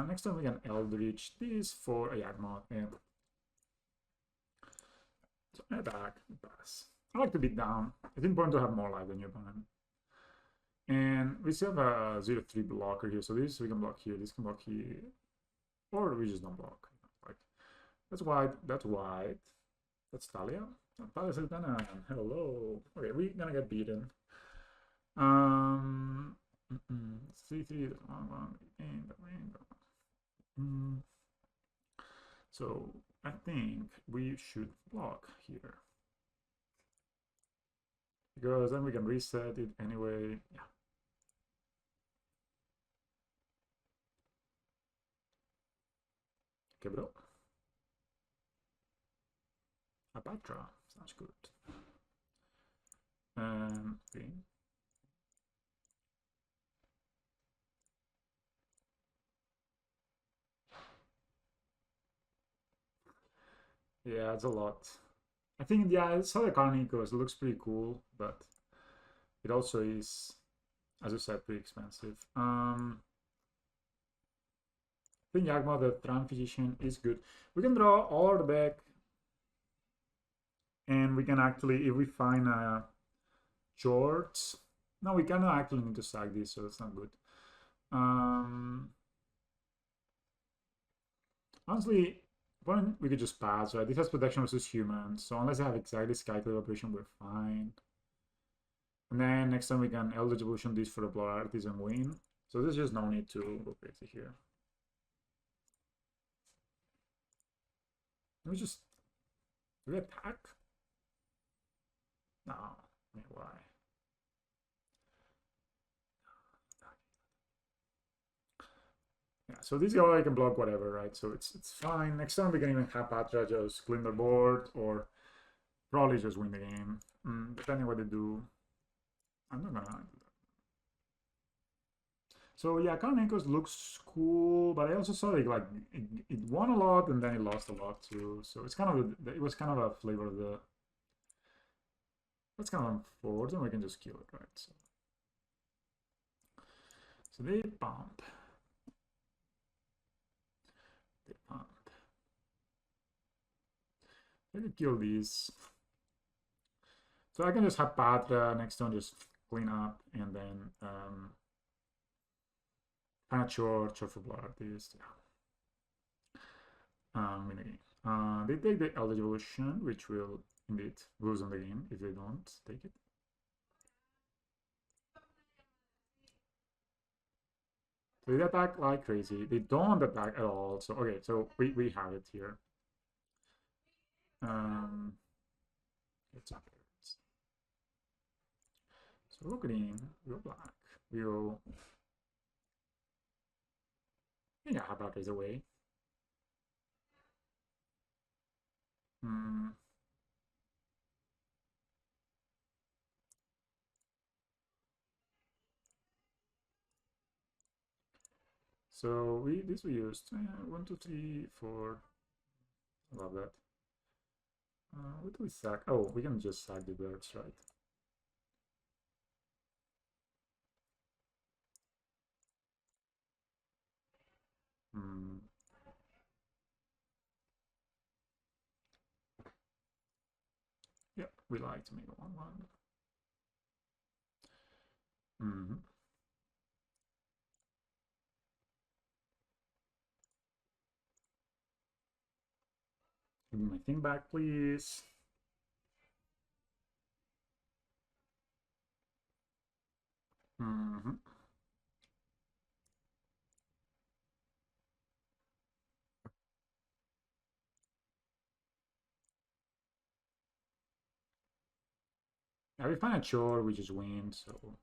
Next time we can Eldritch this for a Yawgmoth and so attack, pass. I like to beat down. It's important to have more life than your opponent. And we still have a 0-3 blocker here, so this we can block here, this can block here, or we just don't block. Like, that's white, that's white, that's Talia. Talia says banana. Hello. Okay, we're gonna get beaten. 3-3, so I think we should block here. Because then we can reset it anyway. Yeah. Okay, bro. Apatra sounds good. Okay. Yeah, it's a lot. I think, yeah, I saw the Carnicos. It looks pretty cool, but it also is, as you said, pretty expensive. I think Yawgmoth, the Tron Physician, is good. We can draw all the back, and we can actually, if we find shorts, no, we cannot actually need to sack this, so that's not good. Honestly, we could just pass, right? This has protection versus humans, so unless I have exactly Skyclave operation, we're fine. And then next time we can Eldritch Evolution this for the Blood Artist and win. So there's just no need to go crazy here. Let me just... Do we attack? No. Why? Yeah, so this guy can block whatever, right? So it's fine. Next time we can even have Patra just clean the board, or probably just win the game. Depending what they do. I'm not gonna do that. So yeah, Karnekos looks cool, but I also saw it like it won a lot and then it lost a lot too. So it's kind of it was kind of a flavor of the. Let's kind of forward and we can just kill it, right? So they pump. They pump. I can kill these. So I can just have Patra next turn just clean up and then kind of short for blood this. Yeah. Win the game. They take the Eldritch Evolution, which will indeed lose on the game if they don't take it. So they attack like crazy. They don't attack at all. So okay, so we have it here. It's up. So we'll green, we'll black, we'll... Yeah, how about is away? So we used 1, 2, 3, 4. Love that. What do we sack? Oh, we can just sack the birds, right? Yeah, we like to make a 1/1. Give me my thing back, please. Yeah, we find a chore, we just win, so...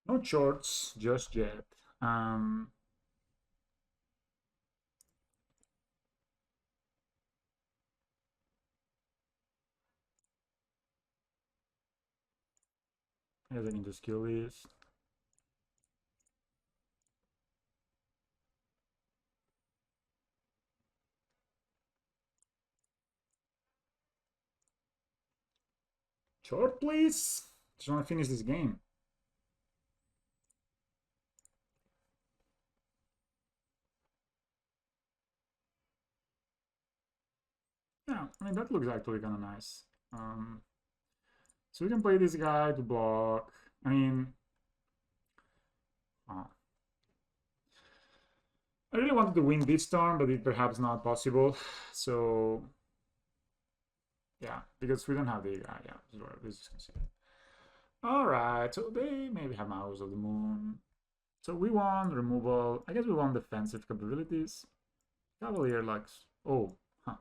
No shorts just yet. I guess I can just kill this. Short, please. Just want to finish this game. Yeah, I mean, that looks actually kind of nice. So we can play this guy to block. I mean, I really wanted to win this turn, but it perhaps not possible. So, yeah, because we don't have the guy. Yeah, this is considered. All right, so they maybe have Mouse of the Moon. So we want removal. I guess we want defensive capabilities. Cavalier likes. Oh, huh.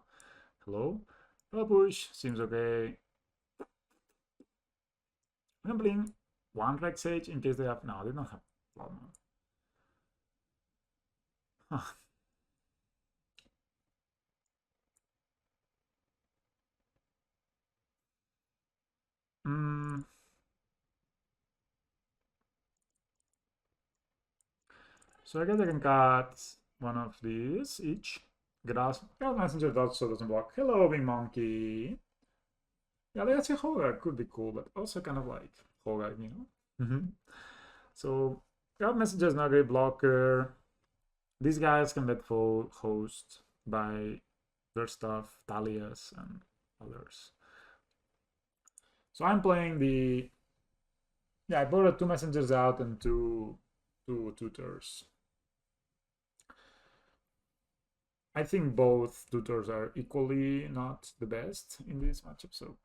Hello. Push seems okay. I'm playing one Rex Sage in case they have. No, they don't have Bloodmoon. Huh. So I guess I can cut one of these each. Grass Messenger also doesn't block. Hello, big monkey. Yeah, let's say Hoga could be cool, but also kind of like Hoga, you know? So, God Messenger is not a great blocker. These guys can get full host by their stuff, Thalias and others. So I'm playing the... Yeah, I brought 2 messengers out and 2 tutors. I think both tutors are equally not the best in this matchup. So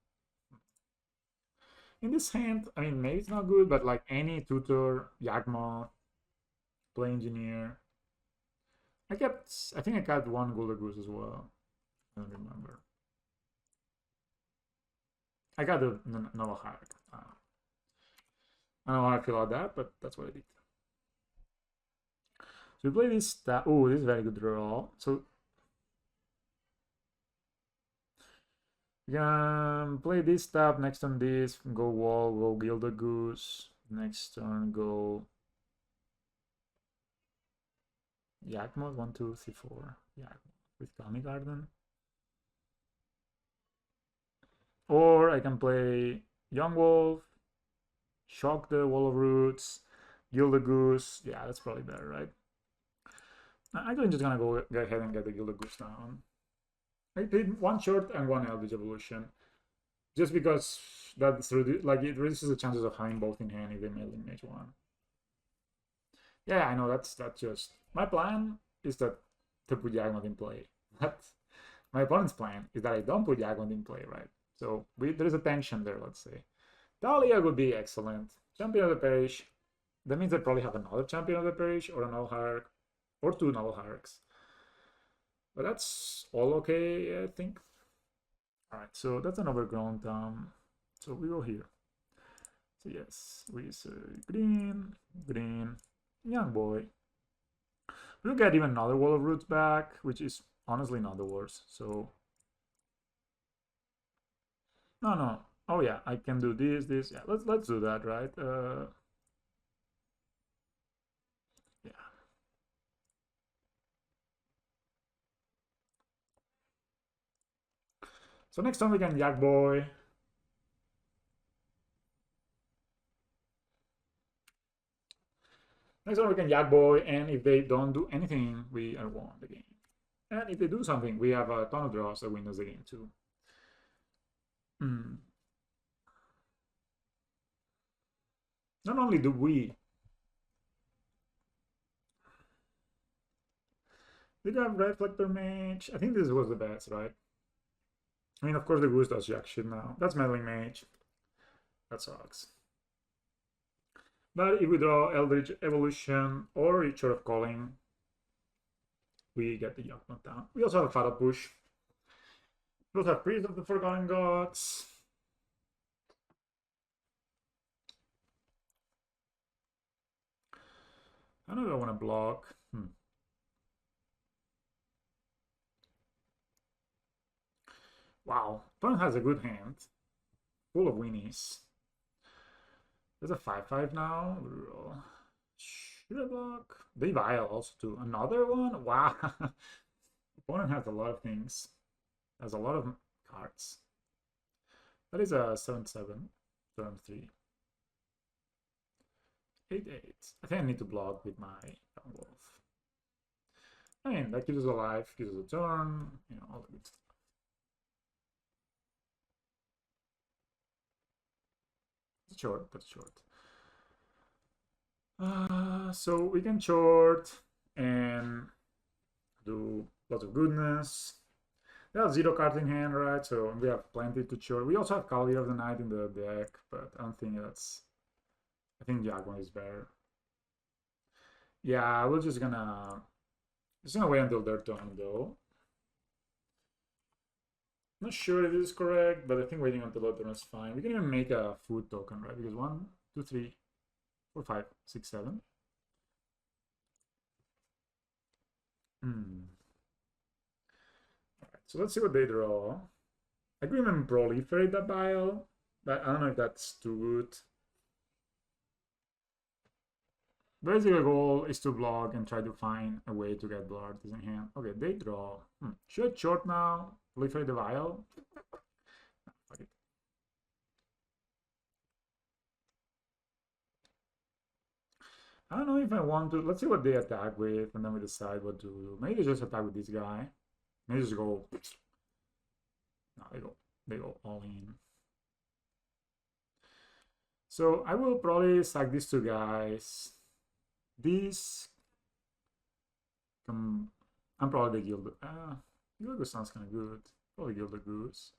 in this hand, I mean, maybe it's not good, but like any tutor, Yawgmoth, play engineer. I think I got one Golden Goose as well. I don't remember. I got a Nova Hack. I don't know how I feel about that, but that's what I did. So we play this. Oh, this is very good draw. So we can play this tap next on this. Go wall. Go Gilded Goose. Next turn go Yawgmoth. 1, 2, 3, 4. Yawgmoth with Kami Garden. Or I can play Young Wolf, shock the Wall of Roots, Gilded Goose. Yeah, that's probably better, right? I'm just gonna go ahead and get the Gilded Goose down. I did one short and one Eldritch Evolution, just because that's like it reduces the chances of having both in hand if they mail in Mage 1. Yeah, I know that's just my plan is that to put Yawgmoth in play. But my opponent's plan is that I don't put Yawgmoth in play, right? So there's a tension there, let's say. Dahlia would be excellent. Champion of the Parish. That means I probably have another Champion of the Parish or a Null Hierarch or 2 Null Hierarchs. But that's all okay, I think. Alright, so that's an Overgrown Town. So we go here. So yes, we say green, green, young boy. We'll get even another Wall of Roots back, which is honestly not the worst. So no. Oh yeah, I can do this. Yeah, let's do that, right? Yeah. So next time we can Yak Boy. Next time we can Yak Boy, and if they don't do anything, we are won the game. And if they do something, we have a ton of draws that win us the game too. Not only do we did you have Reflector Mage? I think this was the best, right? I mean, of course, the Goose does jack shit now. That's Meddling Mage. That sucks. But if we draw Eldritch Evolution or Ritual of Calling, we get the Yawgmoth down. We also have a Fatal Push. We also have Priest of the Forgotten Gods. I don't know if I want to block. Wow, opponent has a good hand. Full of weenies. There's a 5/5 now. Should I block? They vial also too. Another one? Wow. Opponent has a lot of things. Has a lot of cards. That is a 7/7. Turn 3. 8/8. I think I need to block with my Young Wolf. I mean, that gives us a life, gives us a turn, you know, all the good stuff. It's short, that's short. So we can short and do lots of goodness. They have 0 cards in hand, right? So we have plenty to short. We also have Cavalier of the Night in the deck, but I don't think that's... I think Yawgmoth is better. Yeah, we're just gonna wait until their turn though. Not sure if this is correct, but I think waiting until their turn is fine. We can even make a food token, right? Because 1, 2, 3, 4, 5, 6, 7. Alright, so let's see what they draw. I could even proliferate that bile, but I don't know if that's too good. Basically, the goal is to block and try to find a way to get blood in hand. Okay, they draw. Should I short now? Proliferate the vial? Fuck it. I don't know if I want to. Let's see what they attack with, and then we decide what to do. Maybe just attack with this guy. Maybe just go. No, they go all in. So I will probably sack these two guys. These I'm probably Guild. Guild Goose sounds kind of good. Probably Guild the Goose.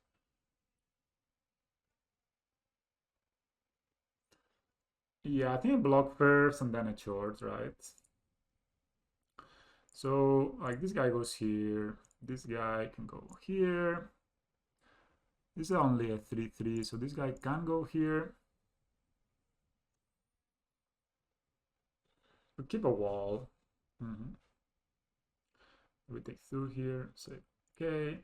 Yeah, I think I block first and then I short, right? So like this guy goes here. This guy can go here. This is only a 3/3, so this guy can go here. We keep a wall. We take through here. Say okay.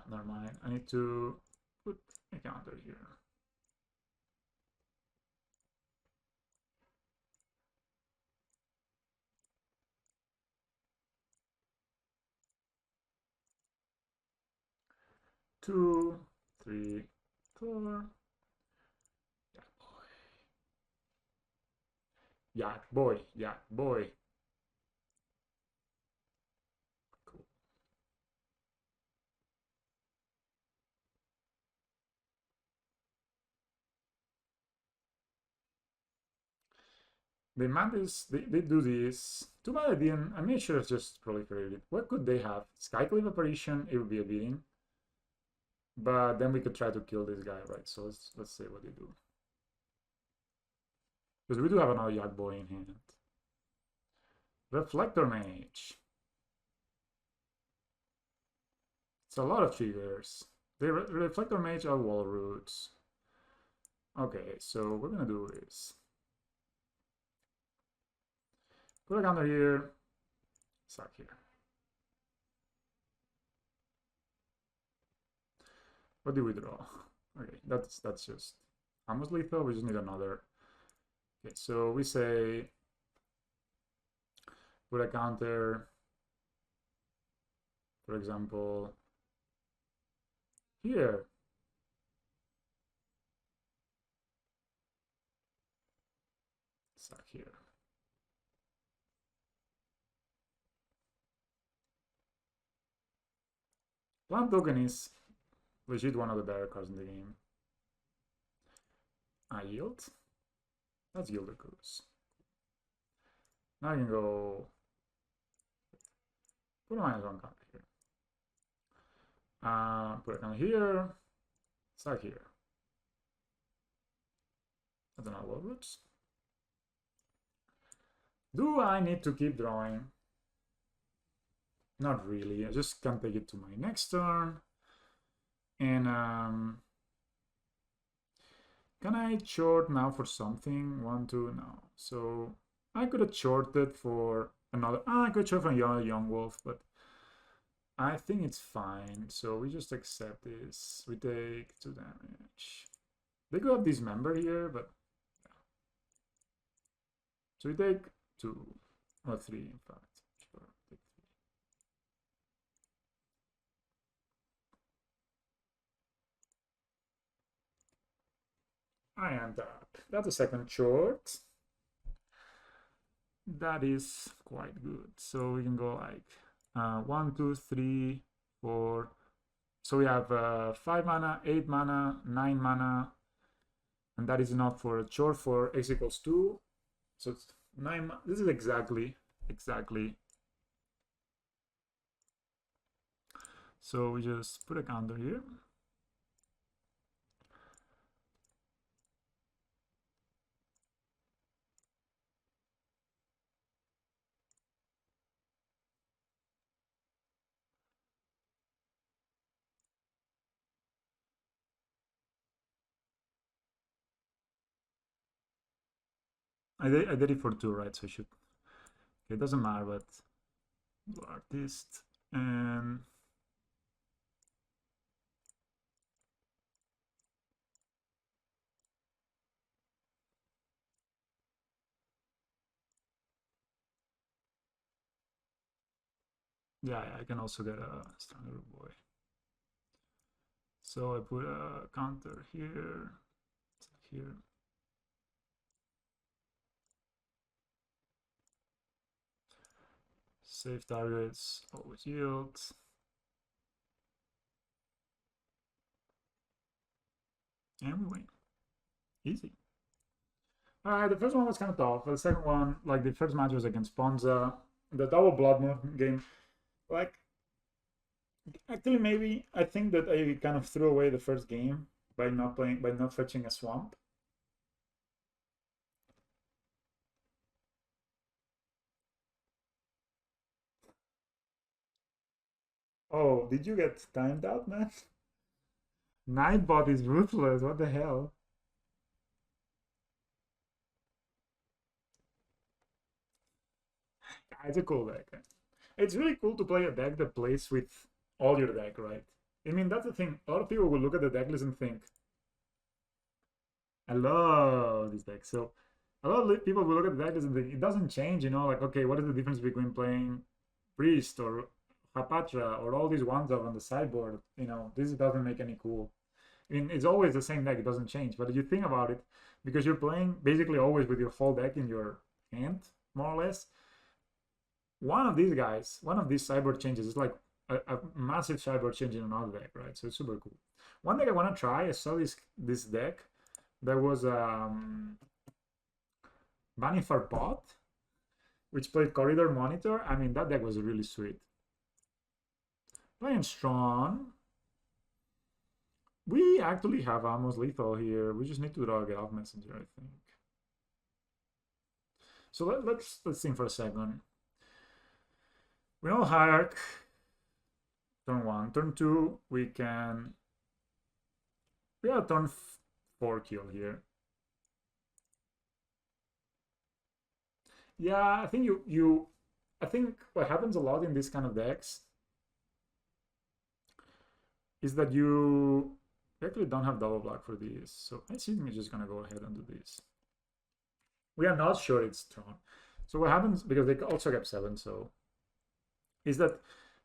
Never mind. I need to put a counter here. Two, three, four. Yeah, boy. Yeah, boy. Cool. The mantis, they do this. Too bad I didn't. I made sure it's just proliferated. What could they have? Skyclave apparition, it would be a beating. But then we could try to kill this guy, right? So let's see what they do. Because we do have another Yawgmoth in hand. Reflector Mage. It's a lot of triggers. The Reflector Mage are wall roots. Okay, so what we're gonna do is put a counter here, sack here. What do we draw? Okay, that's just almost lethal. We just need another. Okay, so we say put a counter, for example, here. Sack here. Plant token is legit one of the better cards in the game. I yield. Let's yield the goose. Now I can go put a -1 counter here. Put a counter here. Sack here. I don't know what roots. Do I need to keep drawing? Not really. I just can take it to my next turn. And can I short now for something? 1, 2, no. So I could have shorted for another. I could short for another Yawgmoth, but I think it's fine. So we just accept this. We take 2 damage. They could have dismember here, but yeah. So we take 2 or 3, in fact. Sure, take 3. I am up. That's a second short. That is quite good. So we can go like 1, 2, 3, 4. So we have 5 mana, 8 mana, 9 mana, and that is enough for a short for x equals 2. So it's 9. This is exactly. So we just put a counter here. I did it for 2, right? So I should. Okay, it doesn't matter, but artist and yeah, I can also get a stronger boy. So I put a counter here, here. Save targets, always yield. And we win. Easy. The first one was kind of tough. The second one, like the first match was against PonzO. The double blood moon game, like actually maybe I think that I kind of threw away the first game by not playing, by not fetching a swamp. Oh, did you get timed out, man? Nightbot is ruthless. What the hell? It's a cool deck. It's really cool to play a deck that plays with all your deck, right? I mean, that's the thing. A lot of people will look at the deck list and think, I love this deck. So a lot of people will look at the deck list and think, it doesn't change, you know, like, okay, what is the difference between playing Priest or Hapatra or all these ones up on the sideboard? You know, this doesn't make any cool. I mean, it's always the same deck, it doesn't change. But if you think about it, because you're playing basically always with your whole deck in your hand, more or less, one of these guys, one of these sideboard changes is like a massive sideboard change in another deck, right? So it's super cool. One deck I want to try, I saw this deck. There was Banifar Bot, which played Corridor Monitor. I mean, that deck was really sweet. Playing Tron. We actually have almost lethal here. We just need to draw a Get Off Messenger, I think. So let's think for a second. We know Hierarch. Turn 1. Turn 2, we can... We have turn 4 kill here. Yeah, I think I think what happens a lot in this kind of decks is that you actually don't have double block for these. So I think we're just gonna go ahead and do this. We are not sure it's Tron. So what happens, because they also get 7, so is that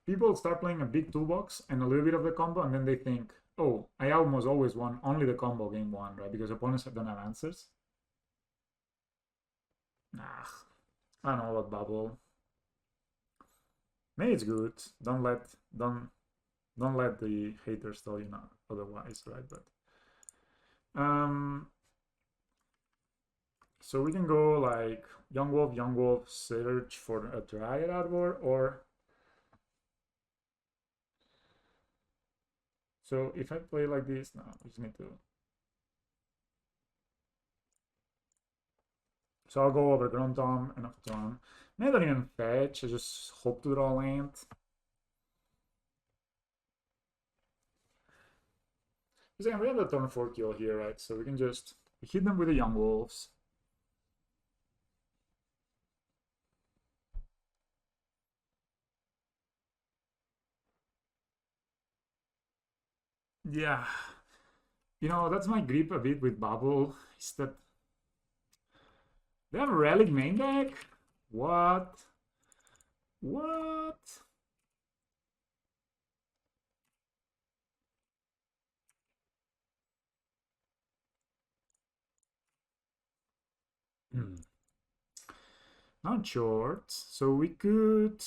people start playing a big toolbox and a little bit of the combo, and then they think, oh, I almost always won only the combo game 1, right? Because opponents don't have answers. Nah, I don't know about bubble. Maybe it's good. Don't let the haters tell you not otherwise, right? But so we can go like Yawgmoth, search for a Dryad Arbor, or so if I play like this, no, we just need to. So I'll go over Gruntom and after Tron. Maybe I don't even fetch, I just hope to draw land. Because again, we have the turn 4 kill here, right? So we can just hit them with the Yawgmoths. Yeah. You know, that's my grip a bit with Bubble, is that they have a Relic main deck? What? What? Not short. So we could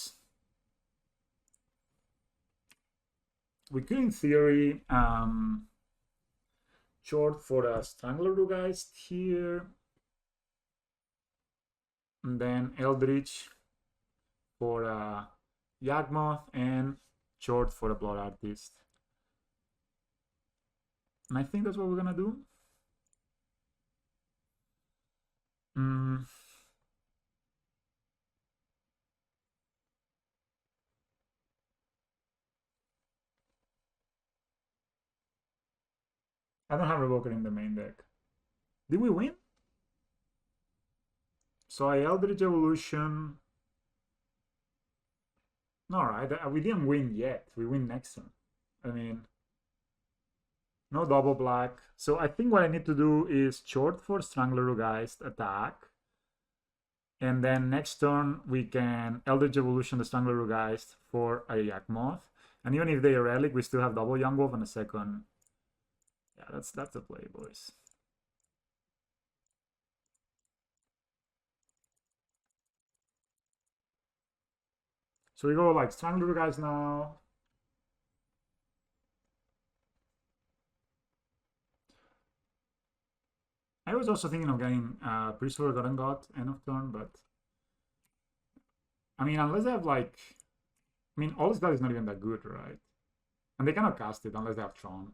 in theory short for a Strangler Rugeist here, and then Eldritch for a Yawgmoth, and short for a Blood Artist. And I think that's what we're gonna do. I don't have Revoker in the main deck. Did we win? So I Eldritch Evolution. No, right? We didn't win yet. We win next turn. I mean, no double black. So I think what I need to do is short for Strangler Rugeist, attack. And then next turn we can Eldritch Evolution the Strangler Rugeist for a Yawgmoth. And even if they are Relic, we still have double Yawgmoth on a second. Yeah, that's the play, boys. So we go like Strangler Rugeist now. I was also thinking of getting Priesthood Garden God end of turn, but I mean, unless they have like, I mean, all this guy is not even that good, right? And they cannot cast it unless they have Tron.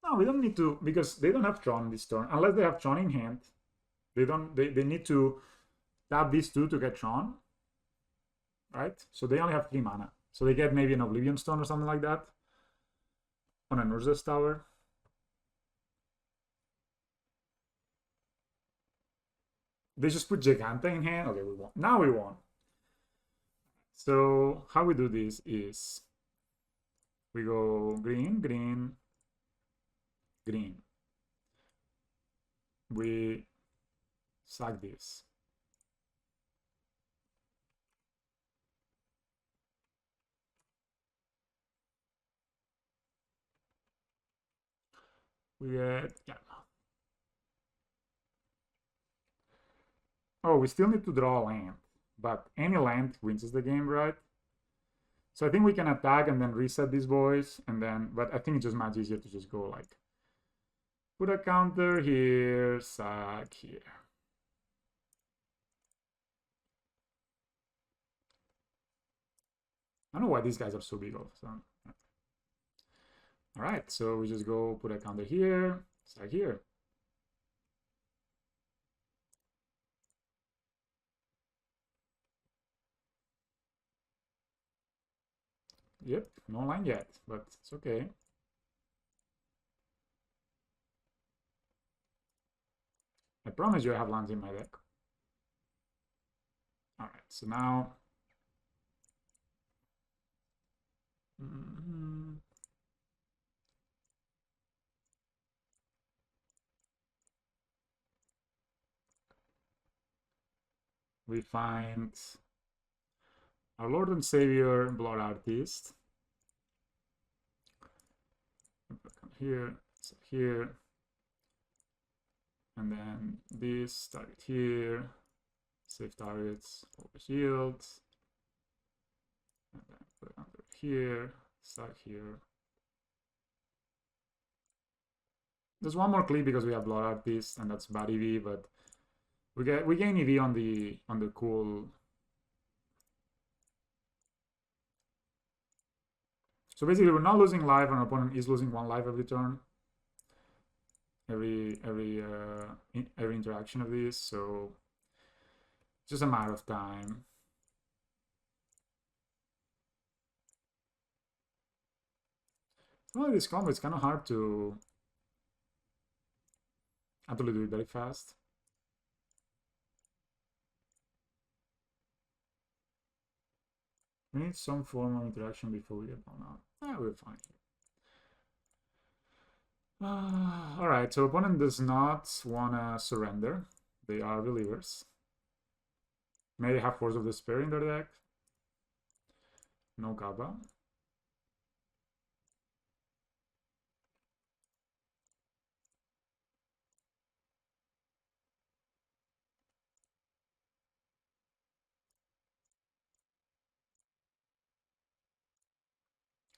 No, we don't need to, because they don't have Tron this turn. Unless they have Tron in hand, they don't. They need to tap these two to get Tron, right? So they only have 3 mana. So they get maybe an Oblivion Stone or something like that on an Urza's Tower. They just put Giganta in hand. Okay, we won. Now we won. So how we do this is we go green, green, green. We sack this. We get Yawgmoth. Oh, we still need to draw a land, but any land wins the game, right? So I think we can attack and then reset these boys, and then, but I think it's just much easier to just go like, put a counter here, sack here. I don't know why these guys are so big all of a sudden. All right, so we just go put a counter here, sack here. Yep, no line yet, but it's okay. I promise you I have lands in my deck. All right, so now we find our Lord and Savior, Blood Artist. Here, so here, and then this target here, save targets, over shields, and then put it under here, stack here. There's one more click because we have Blood Artist, and that's bad EV, but we gain EV on the cool. So basically, we're not losing life, and our opponent is losing 1 life every turn. Every interaction of this, so it's just a matter of time. Well, this combo is kind of hard to actually do it very fast. We need some form of interaction before we get blown out. We're fine. Alright, so opponent does not want to surrender. They are relievers. May they have Force of Despair in their deck. No Kappa.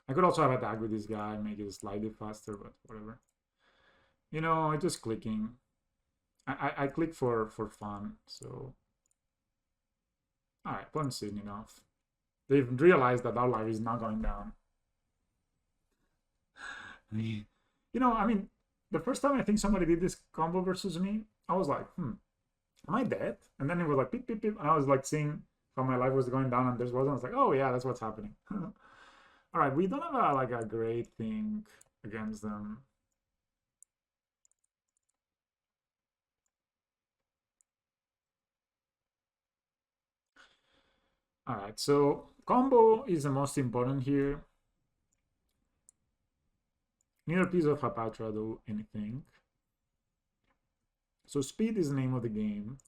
I could also have attack with this guy, make it slightly faster, but whatever. You know, it's just clicking. I click for fun, so... Alright, opponent's seen enough. They've realized that our life is not going down. You know, I mean, the first time I think somebody did this combo versus me, I was like, am I dead? And then it was like, beep, beep, beep. And I was like seeing how my life was going down, and there wasn't. I was like, oh yeah, that's what's happening. All right, we don't have like a great thing against them. All right, so combo is the most important here. Neither piece of Hapatra do anything. So speed is the name of the game.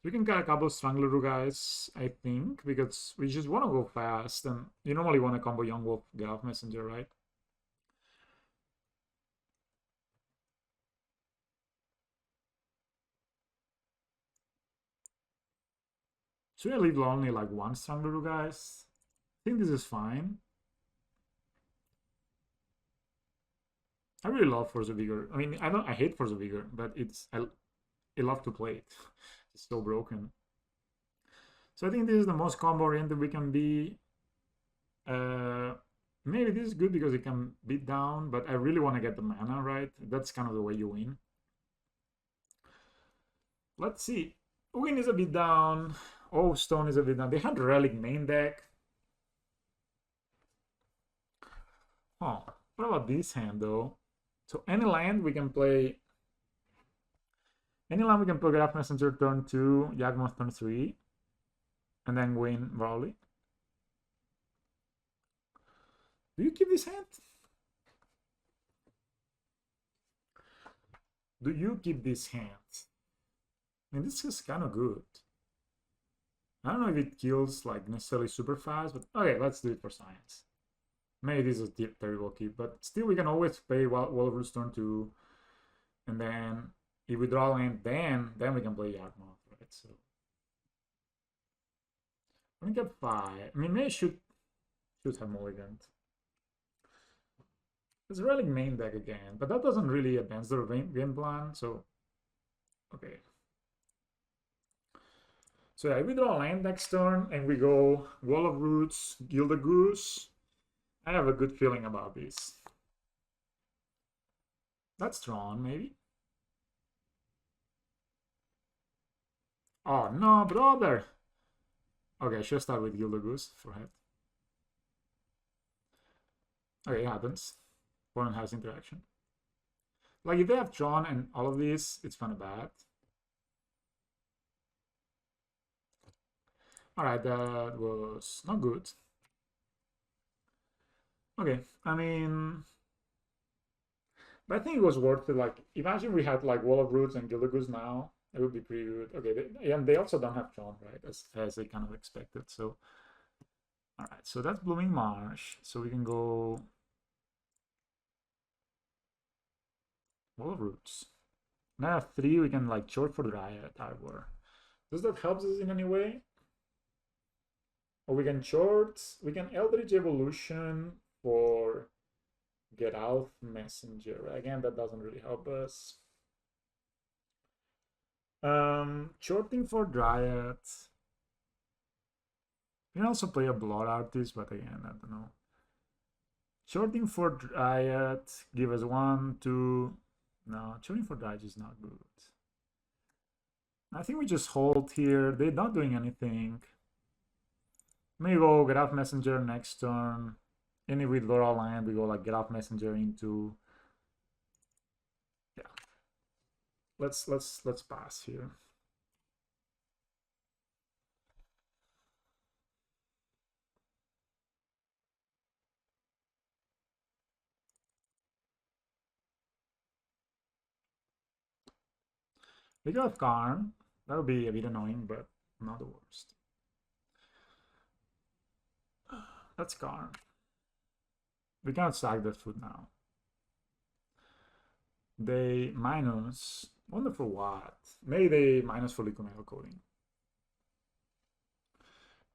We can get a couple of Strangler guys, I think, because we just want to go fast, and you normally want to combo Yawgmoth, get off Messenger, right? Should I leave only like 1 Strangler guys? I think this is fine. I really love Force of Vigor. I mean, I hate Force of Vigor, but I love to play it. It's so broken. So I think this is the most combo oriented we can be. Uh, maybe this is good because it can beat down, but I really want to get the mana right. That's kind of the way you win. Let's see. Win is a bit down. Oh, Stone is a bit down. They had Relic main deck. Oh, what about this hand though? So any land we can play. Any land we can play Graph Messenger turn 2, Yawgmoth turn 3, and then win Volley. Do you keep this hand? Do you keep this hand? I mean, this is kind of good. I don't know if it kills like necessarily super fast, but okay, let's do it for science. Maybe this is a terrible keep, but still we can always play Wall of Roots turn 2, and then if we draw land, then we can play Yawgmoth, right? So we get 5. I mean, maybe should have mulligan. It's Relic main deck again, but that doesn't really advance the game plan, so okay. So yeah, if we draw a land next turn and we go Wall of Roots, Gilded Goose, I have a good feeling about this. That's Tron, maybe. Oh no, brother! Okay, I should start with Gilded Goose for head. Okay, it happens. Opponent has interaction. Like, if they have Tron and all of these, it's kind of bad. Alright, that was not good. Okay, I mean... But I think it was worth it. Like, imagine we had, like, Wall of Roots and Gilded Goose now. It would be pretty good. Okay, and they also don't have Tron, right? As they kind of expected, so... Alright, so that's Blooming Marsh. So we can go... Wall of Roots. Now I have 3, we can, like, short for Dryad Arbor. Does that help us in any way? Or we can short, we can Eldritch Evolution for Get Out Messenger. Again, that doesn't really help us. Shorting for Dryad. You can also play a Blood Artist, but again, I don't know. Shorting for Dryad, give us 1, 2. No, shorting for Dryad is not good. I think we just hold here. They're not doing anything. Maybe go Graph Messenger next turn. And if we draw a land, we go like Graph Messenger into... Yeah. Let's pass here. We go have Karn. That would be a bit annoying, but not the worst. That's Karn. We cannot sack that food now. They minus. Wonder for what? Maybe they minus for liquid metal coating.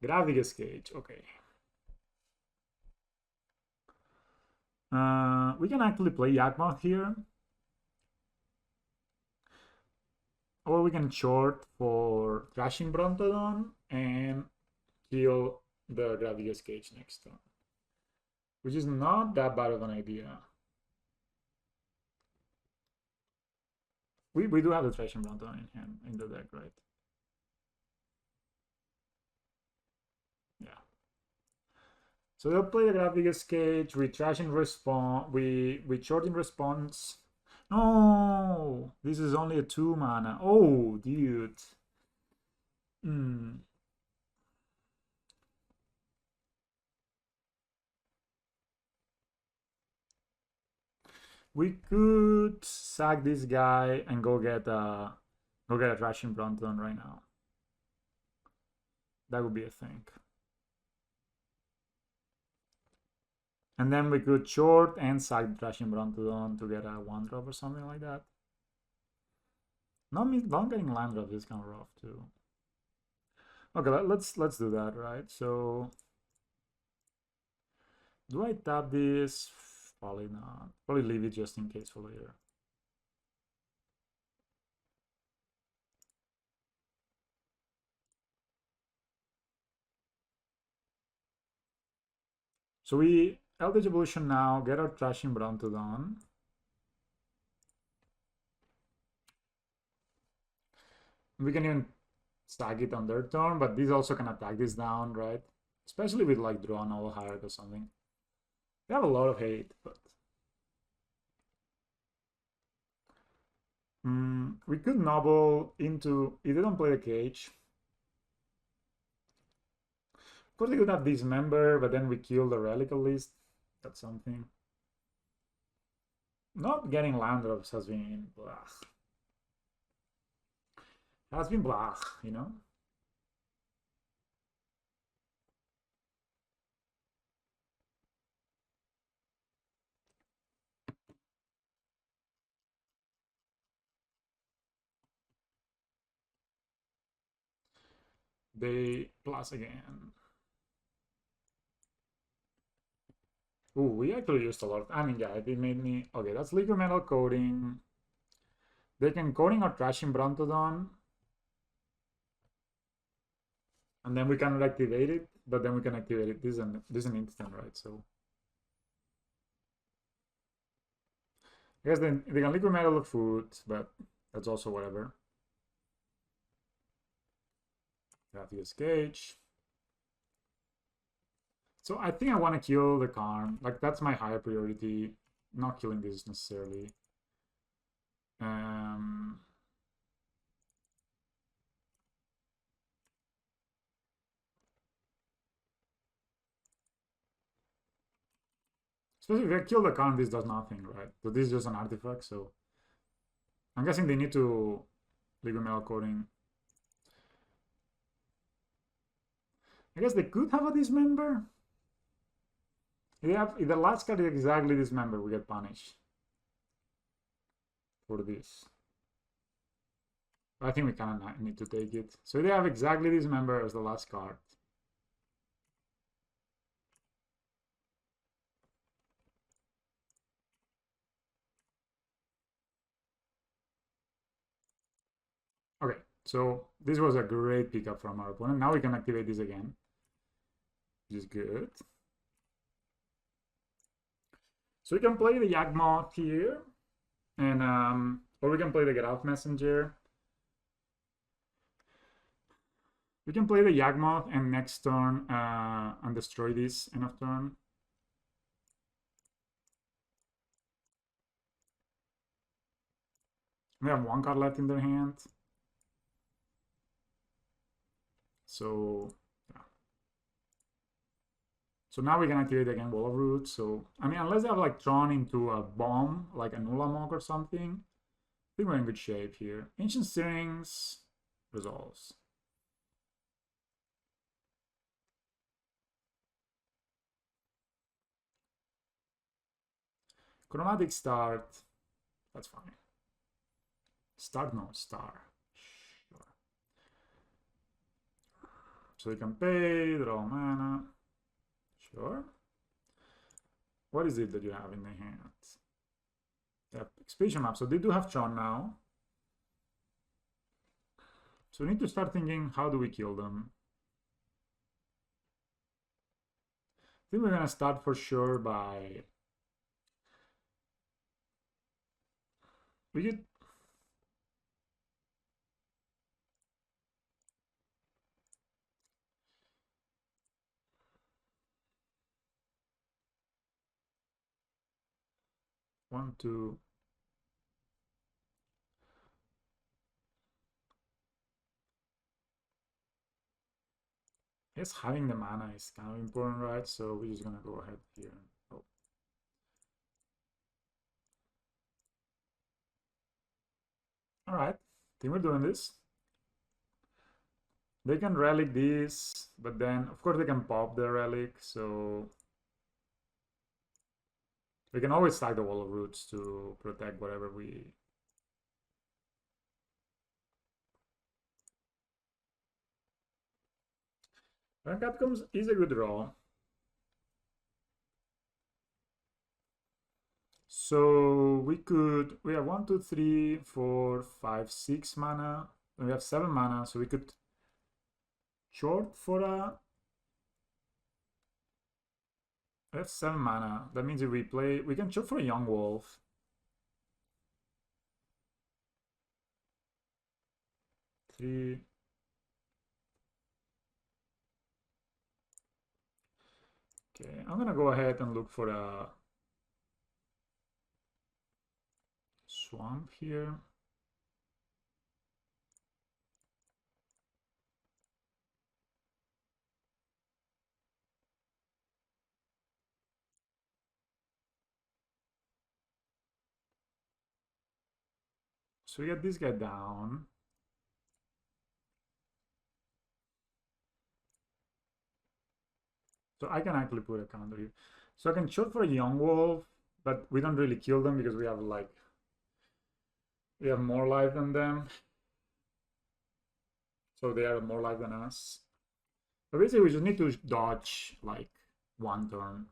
Gravigas Cage. Okay. We can actually play Yawgmoth here. Or we can short for Thrashing Brontodon and kill the Gravigas Cage next turn. Which is not that bad of an idea. We do have the Thrashing Brontodon in hand in the deck, right? Yeah. So they'll play the Gravigas Cage, we trash in response, we short in response. No, this is only a 2 mana. Oh, dude. We could sack this guy and go get a Thrashing Brontodon right now. That would be a thing. And then we could short and sack the Thrashing Brontodon to get a 1-drop or something like that. Not getting land drop is kind of rough too. Okay, let's do that, right? So do I tap this? Probably not. Probably leave it just in case for later. So we Eldritch Evolution now, get our Trashing Brontodon. We can even stack it on their turn, but these also can attack this down, right? Especially with like Draw Novel Hierarch or something. They have a lot of hate, but we could Noble into, if they don't play the cage. Of course, they could have Dismember, but then we kill the relic at least. That's something. Not getting land drops has been blah. Has been blah, you know? They plus again. Ooh, we actually used a lot. I mean, yeah, it made me... Okay, that's liquid metal coating. They can coating or trashing Brontodon. And then we can activate it, but then we can activate it. This is an instant, right? So I guess they can liquid metal of food, but that's also whatever. Graphius Cage. So I think I want to kill the Karm. Like, that's my higher priority. Not killing this necessarily. Especially if I kill the Karm, this does nothing, right? So this is just an artifact, so... I'm guessing they need to liquid metal coating. I guess they could have a Dismember. If the last card is exactly Dismember, we get punished. For this. I think we kind of need to take it. So they have exactly Dismember as the last card. Okay, so this was a great pickup from our opponent. Now we can activate this again, which is good. So we can play the Yawgmoth here, and or we can play the Get Out Messenger. We can play the Yawgmoth and next turn and destroy this end of turn. They have one card left in their hand. So, yeah. So now we can activate again Wall of Roots. So, I mean, unless they have like Tron into a bomb, like a Nulamog or something, I think we're in good shape here. Ancient Stirrings resolves. Chromatic Start, that's fine. Start, no, Star. Sure. So we can pay, draw mana. Sure. What is it that you have in the hand? Yeah, Expedition Map. So they do have Tron now. So we need to start thinking, how do we kill them? I think we're gonna start for sure by... We could... One, two... I guess having the mana is kind of important, right? So we're just gonna go ahead here. Oh. All right, I think we're doing this. They can relic this, but then of course they can pop the relic, so we can always stack the Wall of Roots to protect whatever we... And Capcoms is a good draw. So we have 1, 2, 3, 4, 5, 6 mana. And we have 7 mana, so we could short for a. We have 7 mana. That means if we play, we can short for a Yawgmoth. Three. Okay, I'm gonna go ahead and look for a swamp here. So we get this guy down. So I can actually put a counter here. So I can shoot for a Yawgmoth, but we don't really kill them because we have more life than them. So they are more life than us. But basically we just need to dodge like one turn.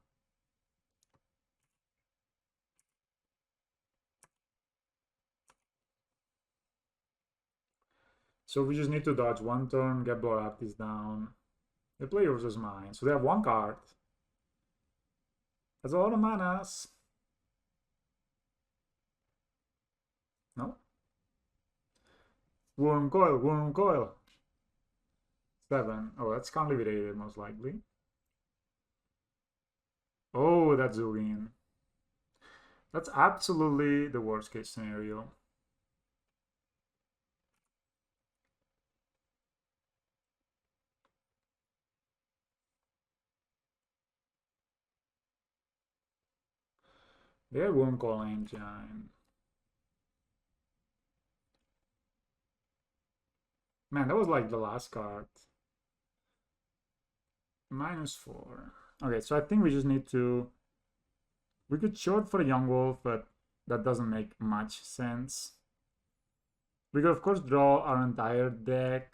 So we just need to dodge one turn, get Blood Artist down. The player uses mine. So they have one card. That's a lot of manas. No? Worm coil. 7. Oh, that's conlividated most likely. Oh, that's Zugin. That's absolutely the worst case scenario. Their Worm Coil Engine. Man, that was like the last card. -4. Okay, so I think we just need to. We could short for a Yawgmoth, but that doesn't make much sense. We could, of course, draw our entire deck.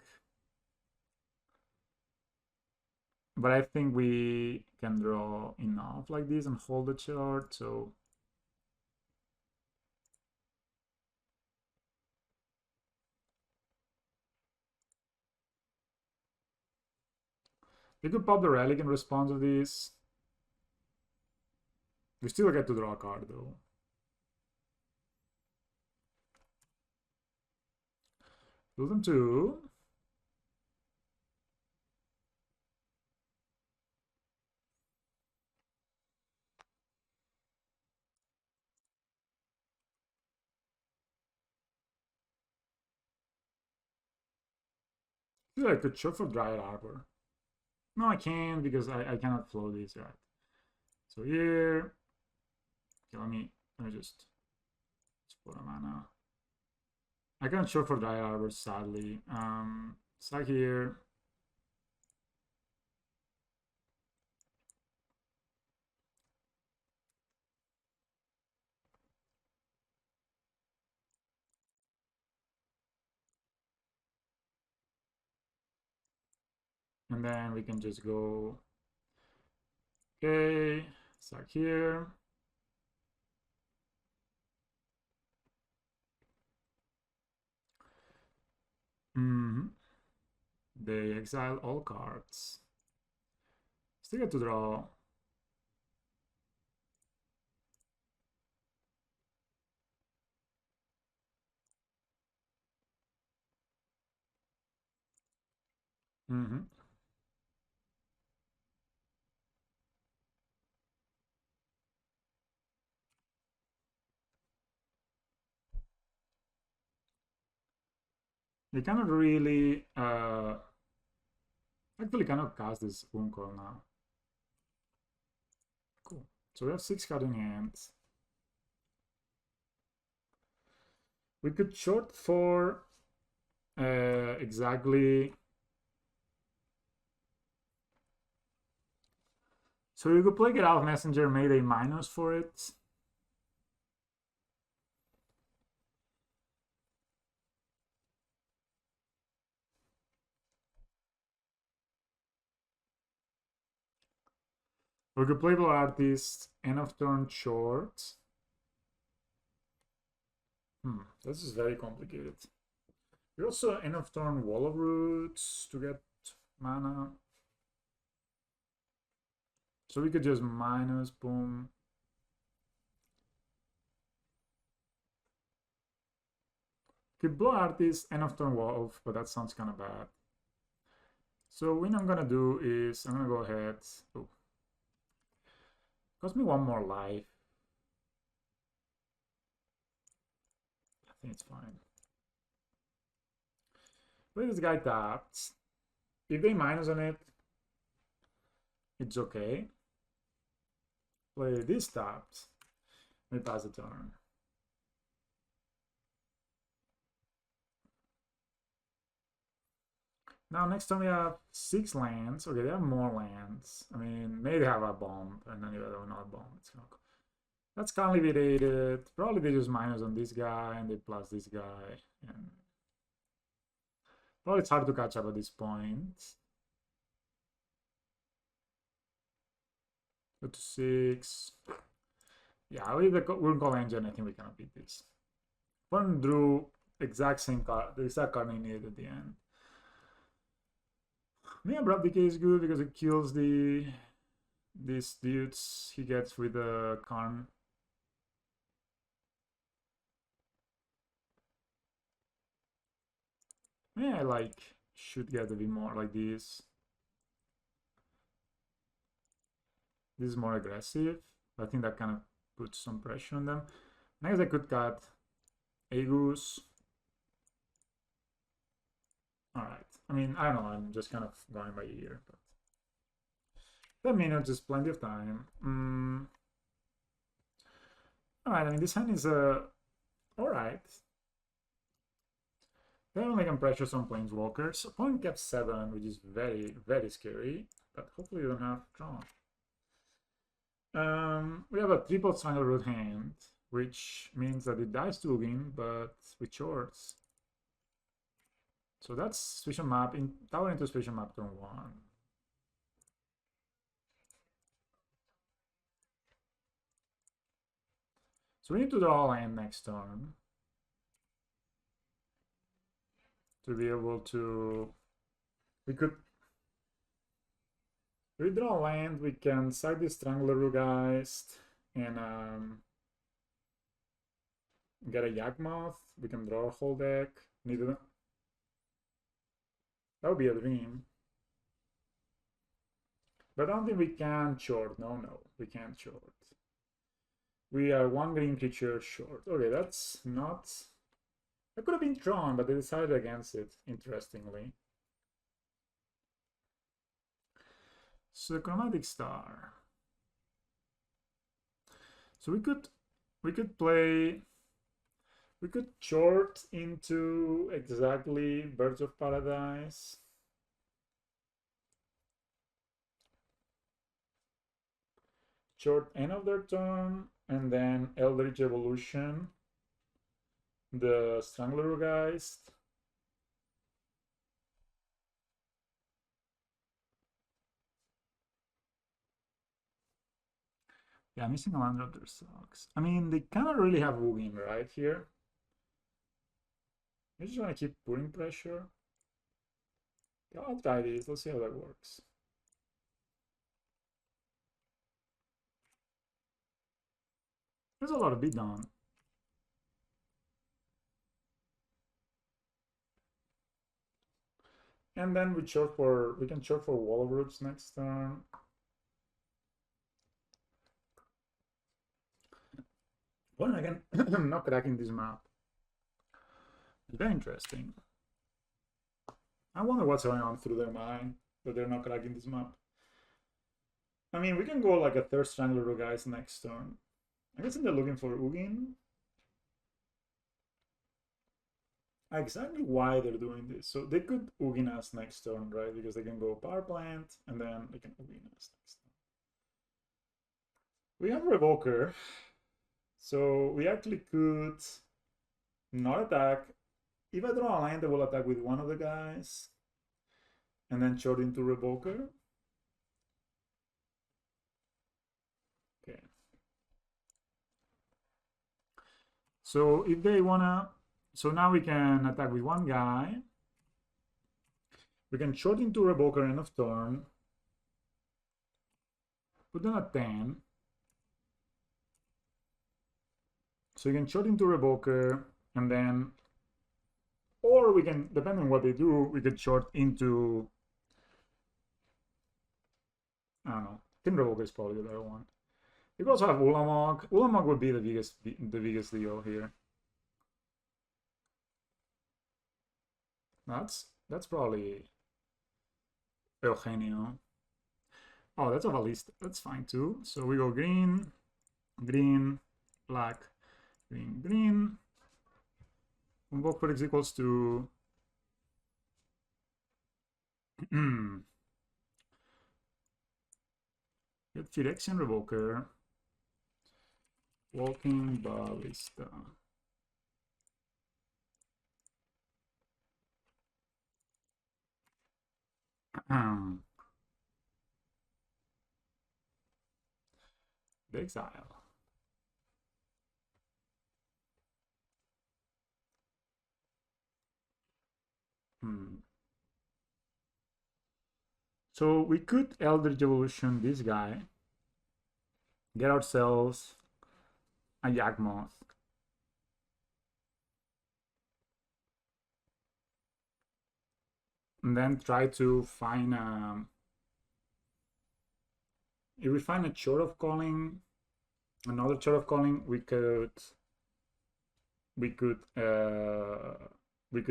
But I think we can draw enough like this and hold the chart, so. We could pop the Relic in response to this. We still get to draw a card, though. Do them too. I could short for Dryad Arbor. No, I can't because I cannot flow this, right? So here. Okay, let me just put a mana. I can't short for Dryad Arbor, sadly. Sack here. And then we can just go. Okay, sack here. They exile all cards. Still get to draw. They cannot really actually cannot cast this Uncle now. Cool. So we have 6 cards in hand. We could short for exactly. So you could play Get Out of Messenger, made a minus for it. We could play Blood Artist, end of turn short. This is very complicated. We also end of turn Wall of Roots to get mana. So we could just minus, boom. Could blow Artist, end of turn Wolf, but that sounds kind of bad. So what I'm gonna do is I'm gonna go ahead. Oh, cost me one more life. I think it's fine. Play this guy tapped. If they minus on it, it's okay. Play this tapped. We pass the turn. Now next time we have 6 lands. Okay, they have more lands. I mean, maybe they have a bomb, and then you have another bomb. It's gonna go. That's conlividated. Probably they just minus on this guy and they plus this guy. And probably it's hard to catch up at this point. Go to 6. Yeah, with the Wurm Call Engine, I think we cannot beat this. One drew exact same card, the exact card he needed at the end. Maybe Abrupt Decay is good because it kills these dudes he gets with the Karn. Maybe I should get a bit more like this. This is more aggressive. I think that kind of puts some pressure on them. Next I could cut Aegis. Alright. I mean, I don't know, I'm just kind of going by ear, but 10 minutes is plenty of time. Alright, I mean, this hand is alright. They only can pressure some planeswalkers. Opponent kept 7, which is very, very scary, but hopefully you don't have Tron. We have a triple Strangleroot hand, which means that it dies to Ugin, but with shorts. So that's Special Map, Tower into Special Map turn 1. So we need to draw a land next turn to be able to... We could... If we draw a land, we can sack the Strangler guys and get a Yawgmoth. We can draw a whole deck. That would be a dream. But I don't think we can short. No, we can't short. We are 1 green creature short. Okay, that's not... That could have been Tron, but they decided against it, interestingly. So the Chromatic Star. So we could play... We could short into exactly Birds of Paradise. Short end of their turn, and then Eldritch Evolution, the Stranglergeist. Yeah, missing a land there sucks. I mean, they cannot really have Ugin right here. I just want to keep putting pressure. Yeah, I'll try this. Let's see how that works. There's a lot of beat down. And then we can short for Wall of Roots next turn. Well, again, I'm not cracking this map. Very interesting. I wonder what's going on through their mind that they're not cracking this map. I mean, we can go like a third Strangler guys next turn. I guess they're looking for Ugin. Exactly why they're doing this. So they could Ugin us next turn, right? Because they can go Power Plant and then they can Ugin us next turn. We have Revoker. So we actually could not attack. If I draw a land, I will attack with one of the guys and then short into Revoker. Okay. So if they wanna, so now we can attack with one guy. We can short into Revoker end of turn. Put on a 10. So you can short into Revoker and then, or we can, depending on what they do, we could short into, I don't know, I think Revoker is probably the better one. You could also have Ulamog. Ulamog would be the biggest deal here. That's probably Eugenio. Oh, that's a Valista. That's fine too. So we go green, green, black, green, green. Invoke for X equals to get Phyrexian Revoker. Walking Ballista. The Exile. So we could Eldritch Evolution this guy. Get ourselves a Yawgmoth. And then try to find a... If we find a Chord of Calling, another Chord of Calling, we could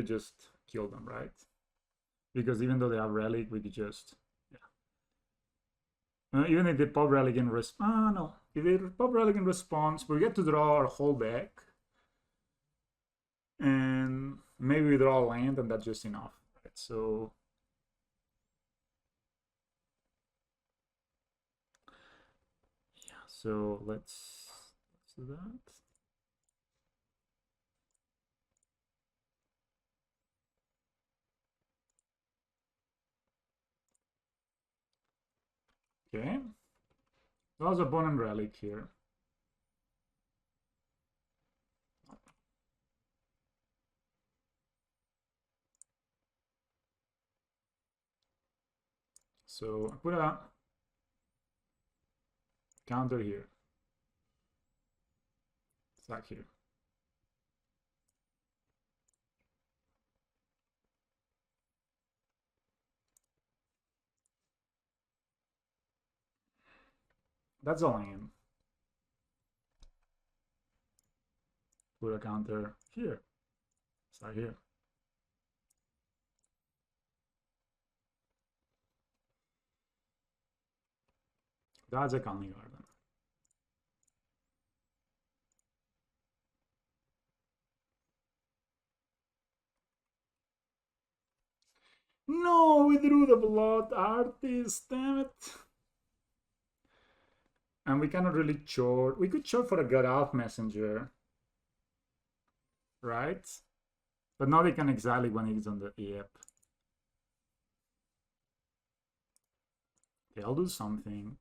just kill them, right? Because even though they have Relic, we could just... Yeah. Even if they pop Relic in response... no. If they pop Relic in response, we get to draw our whole deck. And maybe we draw a land and that's just enough. Right? So... yeah, so let's do that. Okay. There's a Bone and Relic here. So I put a counter here. Sack here. That's a land. Put a counter here. Start here. That's a Conning Garden. No, we drew the Blood Artist, damn it. And we cannot really short. We could short for a God Elf Messenger. Right? But now they can exile it when it's on the yep. Okay, I'll do something.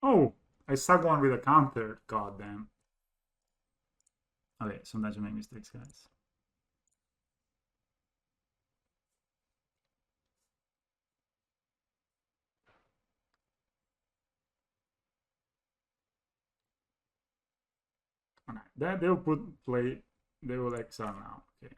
Oh, I suck one with a counter. God damn. Okay, sometimes you make mistakes, guys. Okay, that they will play. They will exile now. Okay.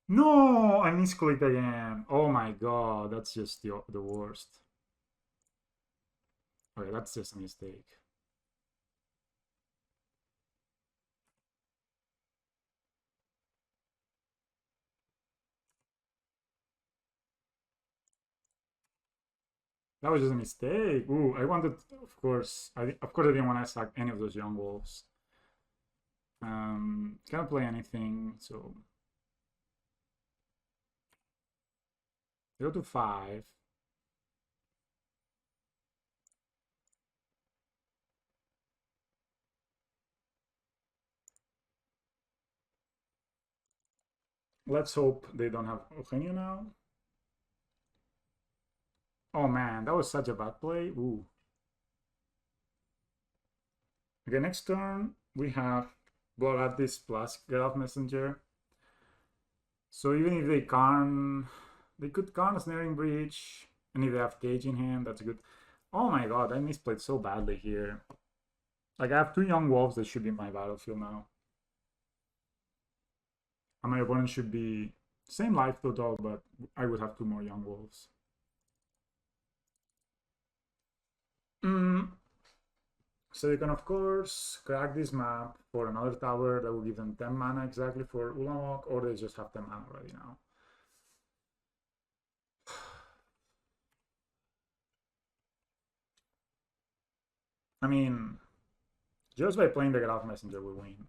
No, I misclicked again. Oh my god, that's just the worst. Okay, that's just a mistake. That was just a mistake. Ooh, I wanted, of course, I didn't want to sack any of those young wolves. Can't play anything, so go to 5. Let's hope they don't have Eugenio now. Oh man, that was such a bad play. Ooh. Okay, next turn we have Blood plus Get Off Messenger. So even if they can't, they could can't Snaring Breach, and if they have Cage in hand, that's good. Oh my god, I misplayed so badly here. Like I have 2 young wolves that should be in my battlefield now. And my opponent should be same life total, but I would have 2 more young wolves. So you can of course crack this map for another tower that will give them 10 mana exactly for Ulamog, or they just have 10 mana already now. I mean, just by playing the Graph Messenger we win.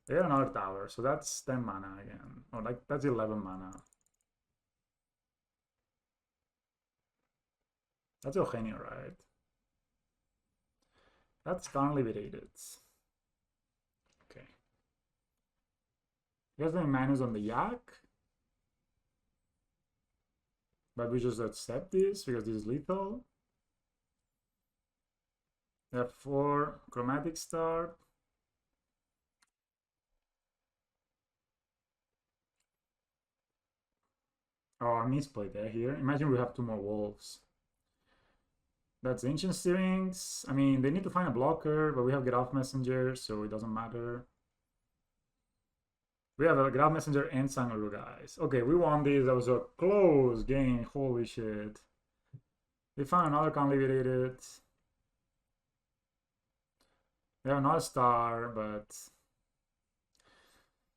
They have another tower, so that's 10 mana again. Or like that's 11 mana. That's Eugenio, right? That's Conliberated. Okay. You guys have minus on the Yak. But we just accept this because this is lethal. They have 4 Chromatic Start. Oh, I misplayed there here. Imagine we have 2 more wolves. That's Ancient Steerings. I mean, they need to find a blocker, but we have Get Off Messenger, so it doesn't matter. We have a Get Off Messenger and Sanguru, guys. Okay, we won this. That was a close game. Holy shit. They found another Conliberated. They have another star, but...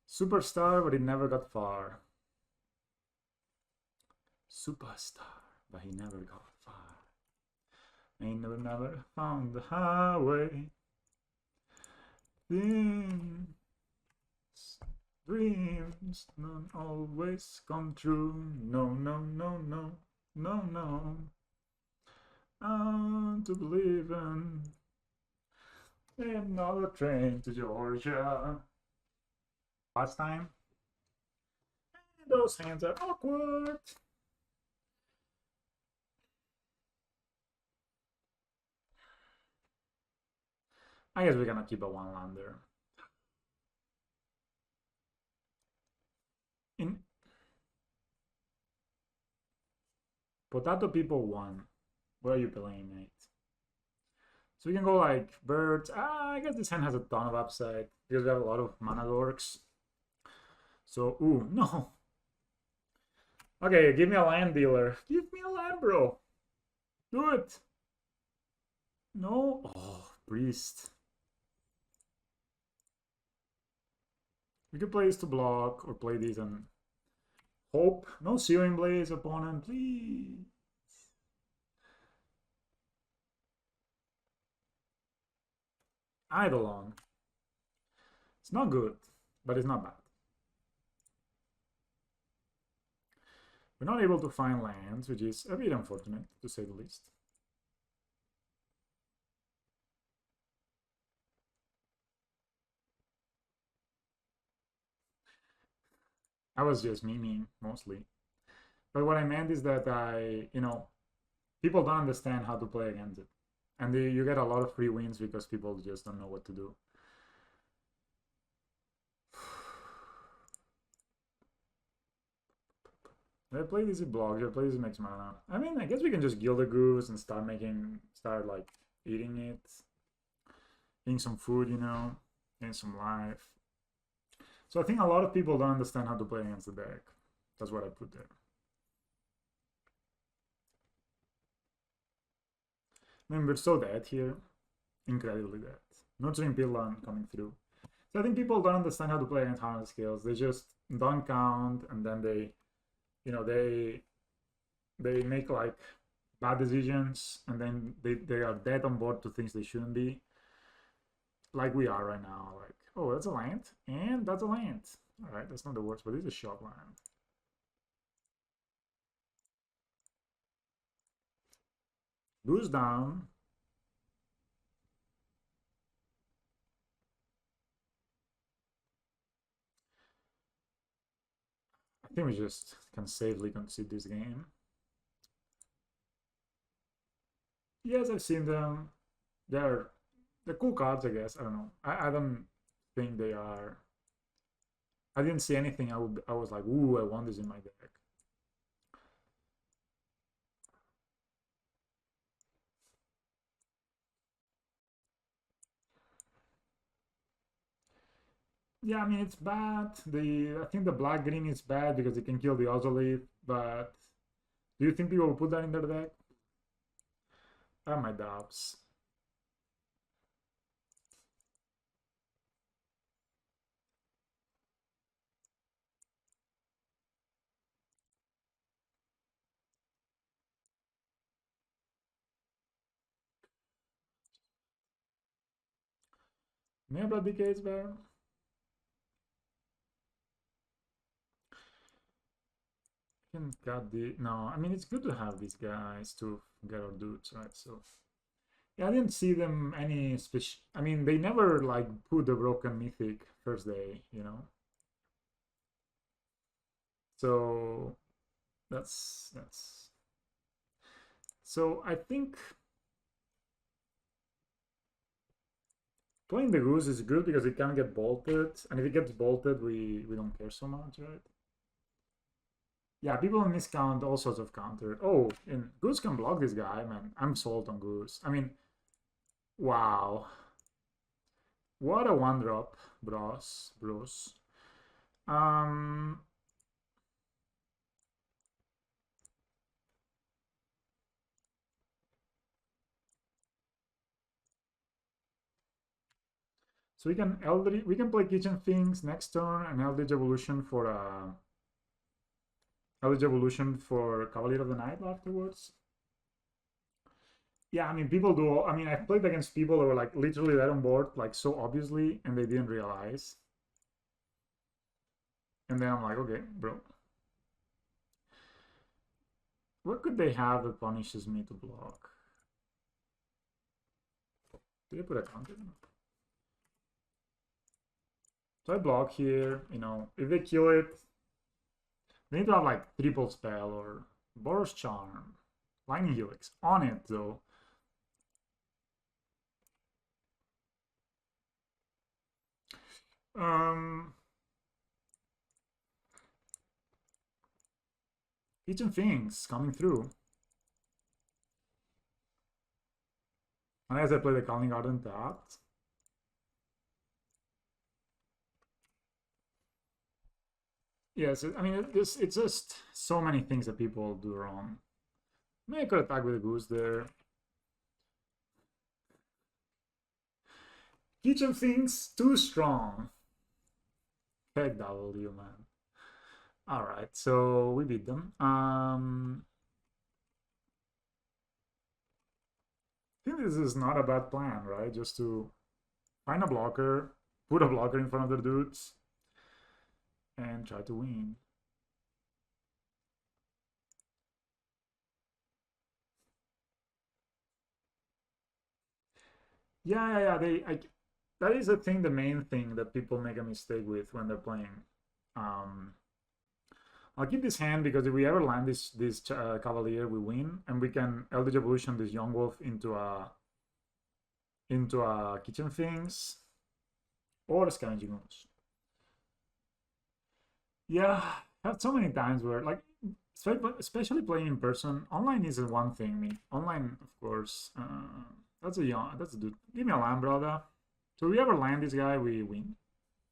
Superstar, but it never got far. Superstar, but he never got far. He never found the highway. Dreams don't always come true. No, no, no, no, no, no. To believe in another train to Georgia. Last time. Those hands are awkward. I guess we're gonna keep a 1-lander. In Potato People 1. Where are you playing, mate? So we can go like birds. I guess this hand has a ton of upside because we have a lot of mana dorks. So, ooh, no. Okay, give me a land dealer. Give me a land, bro. Do it. No. Oh, priest. We could play this to block or play these and hope. No Searing Blaze, opponent, please. Eidolon. It's not good, but it's not bad. We're not able to find lands, which is a bit unfortunate, to say the least. I was just memeing, mostly. But what I meant is that people don't understand how to play against it. And you get a lot of free wins because people just don't know what to do. They play these blocks, they play these mixed mana. I mean, I guess we can just gild the goose and start like eating it. Eating some food, getting some life. So I think a lot of people don't understand how to play against the deck. That's what I put there. I mean, we're so dead here. Incredibly dead. Nurturing Pillan coming through. So I think people don't understand how to play against harness skills. They just don't count, and then they, you know, they make like bad decisions, and then they are dead on board to things they shouldn't be. Like we are right now. Like, oh, that's a land, and that's a land. All right, that's not the worst, but this is a shock land. Goose down. I think we just can safely concede this game. Yes, I've seen them. They're cool cards, I guess. I don't know. I don't think they are. I didn't see anything. I was like, ooh, I want this in my deck. Yeah, I mean it's bad. I think the black green is bad because it can kill the Ozolith. But do you think people will put that in their deck? I have my doubts. Nebula Decade's better. Can cut the no. I mean it's good to have these guys to get our dudes, right? So yeah, I didn't see them any special. I mean, they never like put the broken mythic first day, you know. So that's. So I think playing the goose is good because it can get bolted, and if it gets bolted, we don't care so much, right? Yeah, people miscount all sorts of counter. Oh, and goose can block this guy, man. I'm sold on goose. I mean, wow. What a one drop, bros. Um, so we can play kitchen things next turn and Eldritch Evolution for Eldritch Evolution for Cavalier of the Night afterwards. Yeah, I mean people do. I mean I've played against people that were like literally dead on board, like so obviously, and they didn't realize. And then I'm like, okay, bro. What could they have that punishes me to block? Did I put a counter? So I block here, you know, if they kill it, they need to have like triple spell or Boros Charm. Lightning Helix. On it though. Kitchen things coming through. Unless I play the Calling Garden tapped. Yes, I mean it's just so many things that people do wrong. Maybe I could attack with a goose there. Kitchen things too strong. Heck W, man. Alright, so we beat them. I think this is not a bad plan, right? Just to find a blocker, put a blocker in front of the dudes, and try to win. Yeah. That is the thing, the main thing that people make a mistake with when they're playing. I'll keep this hand because if we ever land this Cavalier, we win, and we can Eldritch Evolution this Yawgmoth into a Kitchen Things or Scavenging Ooze. Yeah, I have so many times where like especially playing in person. Online is one thing. I mean, online, of course, that's a dude. Give me a land, brother. So if we ever land this guy, we win,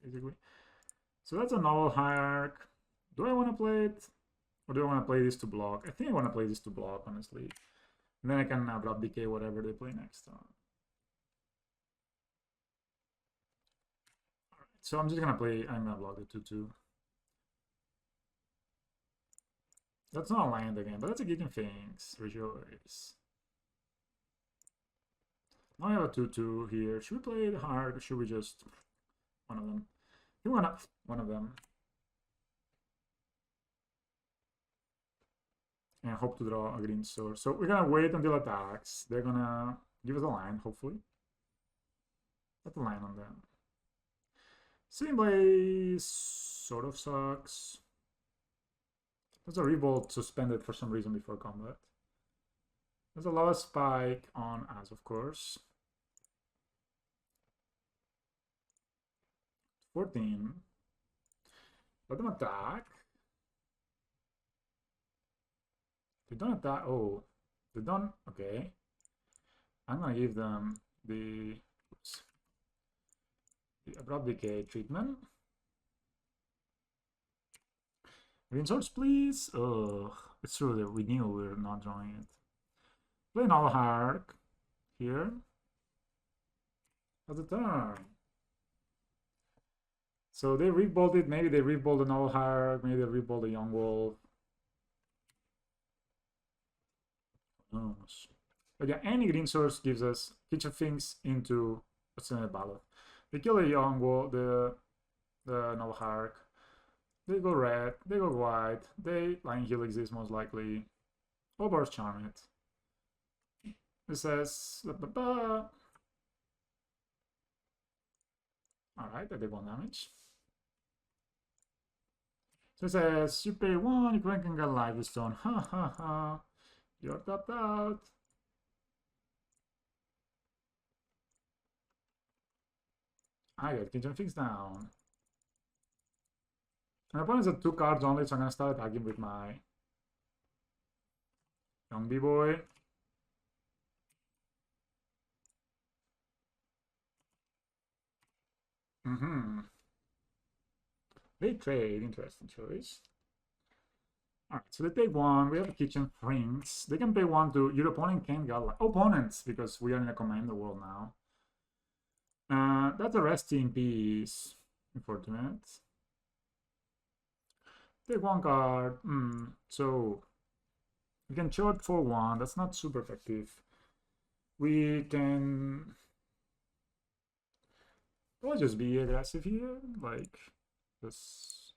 basically. So that's a novel hierarch. Do I want to play it? Or do I want to play this to block? I think I want to play this to block, honestly. And then I can drop decay whatever they play next turn. Alright, so I'm just gonna play, I'm gonna block the 2/2. That's not a land again, but that's a Geeking Things. Rejoice. Now I have a 2/2 here. Should we play the hard or should we just one of them? You wanna one of them. And hope to draw a green source. So we're gonna wait until attacks. They're gonna give us a line, hopefully. Put a line on them. Sitting Blaze sort of sucks. There's a revolt suspended for some reason before combat. There's a lava spike on us, of course. 14. Let them attack. They don't attack. Oh, they don't. Okay. I'm gonna give them the abrupt decay treatment. Green source, please. Ugh, it's true that we knew we were not drawing it. Play an all hard here. At the turn. So they rebolted. Maybe they rebolted an all hard. Maybe they rebolted a Yawgmoth. But yeah, any green source gives us Kitchen Things into what's in the ballot. They kill a Yawgmoth, the Nullhark. They go red, they go white, they Lion Heal exists most likely. Obar's Charm it. It says Alright, I did 1 damage. So it says you pay 1, you can get Life Stone. Ha ha ha. You're tapped out. I get Kitchen Things down. My opponent's at 2 cards only, so I'm gonna start attacking with my young B-boy. They trade, interesting choice. Alright, so they take 1, we have a Kitchen Things. They can pay 1 to, your opponent can't get opponents, because we are in a commander world now. That's a resting piece. Unfortunate. Take 1 card. So we can short for 1. That's not super effective. We can probably just be aggressive here, like this.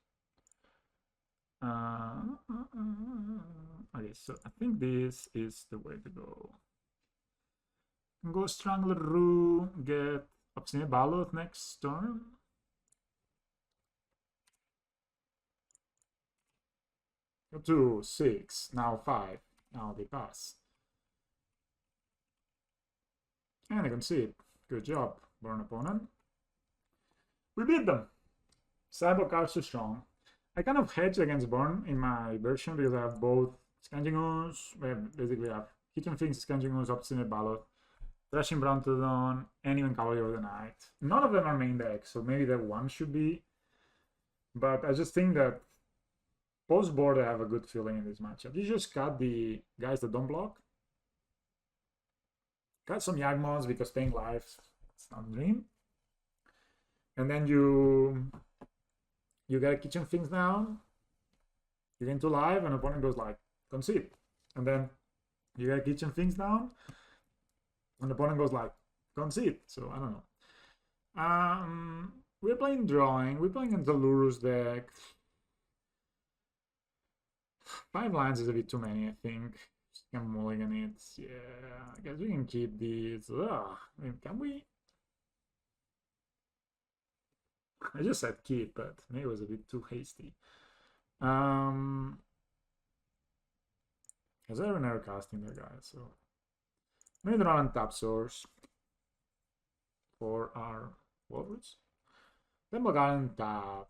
Okay, so I think this is the way to go. Go Strangler, get Obscene Ballot next turn. Go to 6, now 5. Now they pass. And I can see it. Good job, burn opponent. We beat them. Cyber cards too strong. I kind of hedge against burn in my version because I have both Scavenging Ooze. Basically, I have Kitchen Things, Scavenging Ooze, Obstinate Ballot, Thrashing Brontodon, and even Cavalier of the Night. None of them are main deck, so maybe that one should be. But I just think that post board I have a good feeling in this matchup. You just cut the guys that don't block. Cut some Yawgmoths because paying life, it's not a dream. And then you get Kitchen Things down. You get into live, and opponent goes like, concede. And then you get Kitchen Things down, and the opponent goes like, concede. So I don't know. We're playing drawing. We're playing into Luru's deck. 5 lands is a bit too many, I think. Just can mulligan it. Yeah, I guess we can keep these. I mean, can we? I just said keep, but maybe it was a bit too hasty. Because I have an error casting there, guys. So maybe draw on tap source for our Walrus. Then Bogan tap.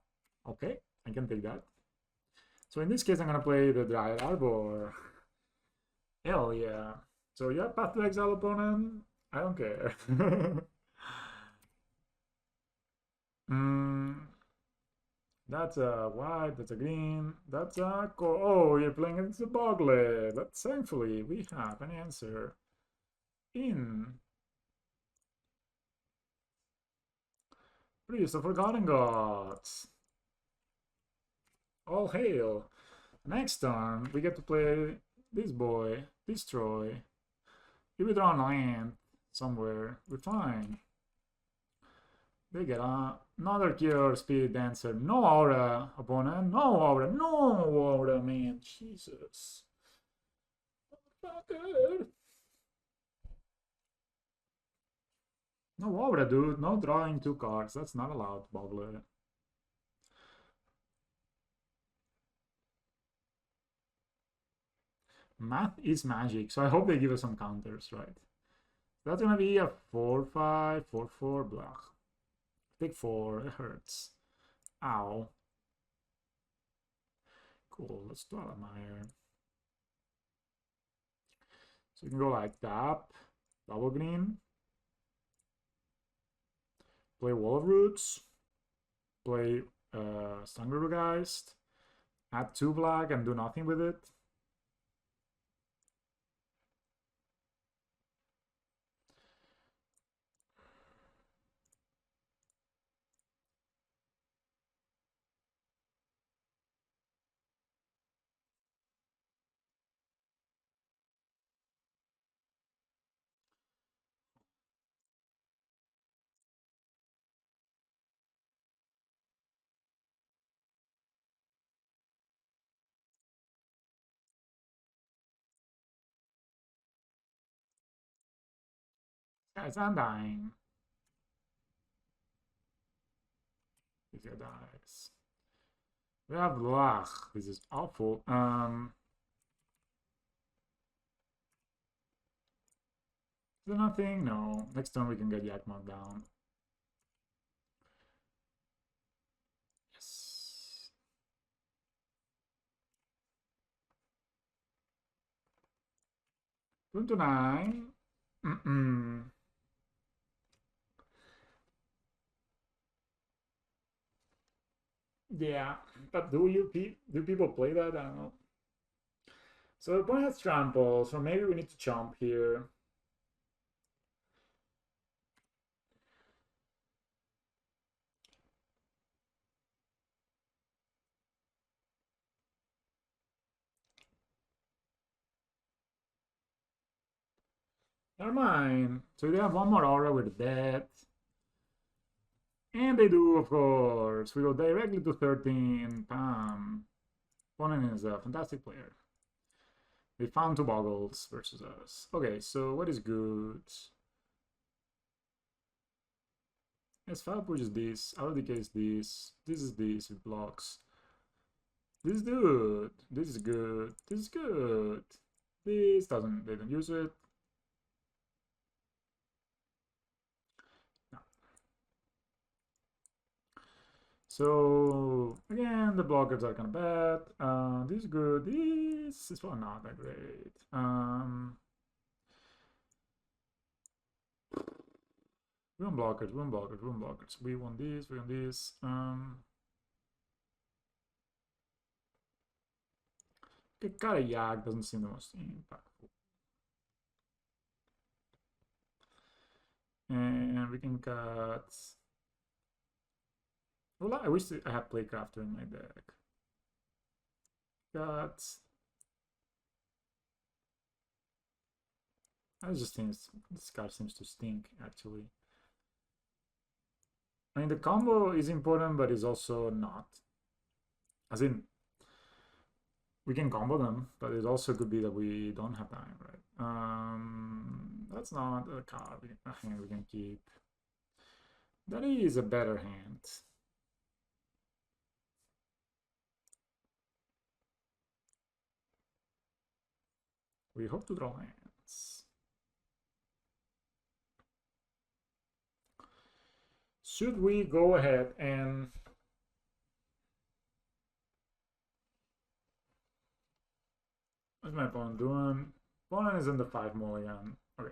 Okay, I can take that. So in this case, I'm gonna play the Dryad Arbor. Hell yeah. So yeah, path to exile opponent. I don't care. That's a white, that's a green, that's a oh, you're playing against the Bogles. But thankfully, we have an answer in Priest of Forgotten Gods. All hail. Next turn, we get to play this boy, destroy. If we draw on land somewhere, we're fine. They get another Cure Spirit Dancer. No aura, opponent. No aura. No aura, man. Jesus. Motherfucker. No aura, dude. No drawing 2 cards. That's not allowed, Boggle. Math is magic, so I hope they give us some counters, right? That's gonna be a 4-5, 4-4, blah. Take 4, it hurts. Ow. Cool, let's do Alamire. So you can go like tap, double green, play Wall of Roots, play Stranglergeist, add 2 black and do nothing with it. Guys, I'm dying. This guy dies. We have Lach. This is awful. Is there nothing? No. Next turn we can get Yawgmoth down. Yes. Turn to 9. Yeah, but do people play that? I don't know. So the opponent has trample, so maybe we need to chomp here. Never mind. So they have one more aura with that. And they do, of course. We go directly to 13. Pam. Opponent is a fantastic player. They found 2 Bogles versus us. Okay, so what is good? Yes, fire push is this. Out of the case, this. This is this. It blocks. This is good. This is good. This is good. This doesn't. They don't use it. No. So again, the blockers are kind of bad. This is good. This is probably not that great. We want blockers. We want blockers. We want blockers. We want this. We want this. PapaYawg doesn't seem the most impactful. And we can cut. Well, I wish I had Playcrafter in my deck. Cut. I just think this card seems to stink, actually. I mean, the combo is important, but it's also not. As in, we can combo them, but it also could be that we don't have time, right? That's not a card a hand we can keep. That is a better hand. We hope to draw hands. Should we go ahead and what's my opponent doing? Opponent is in the 5 mulligan. Okay.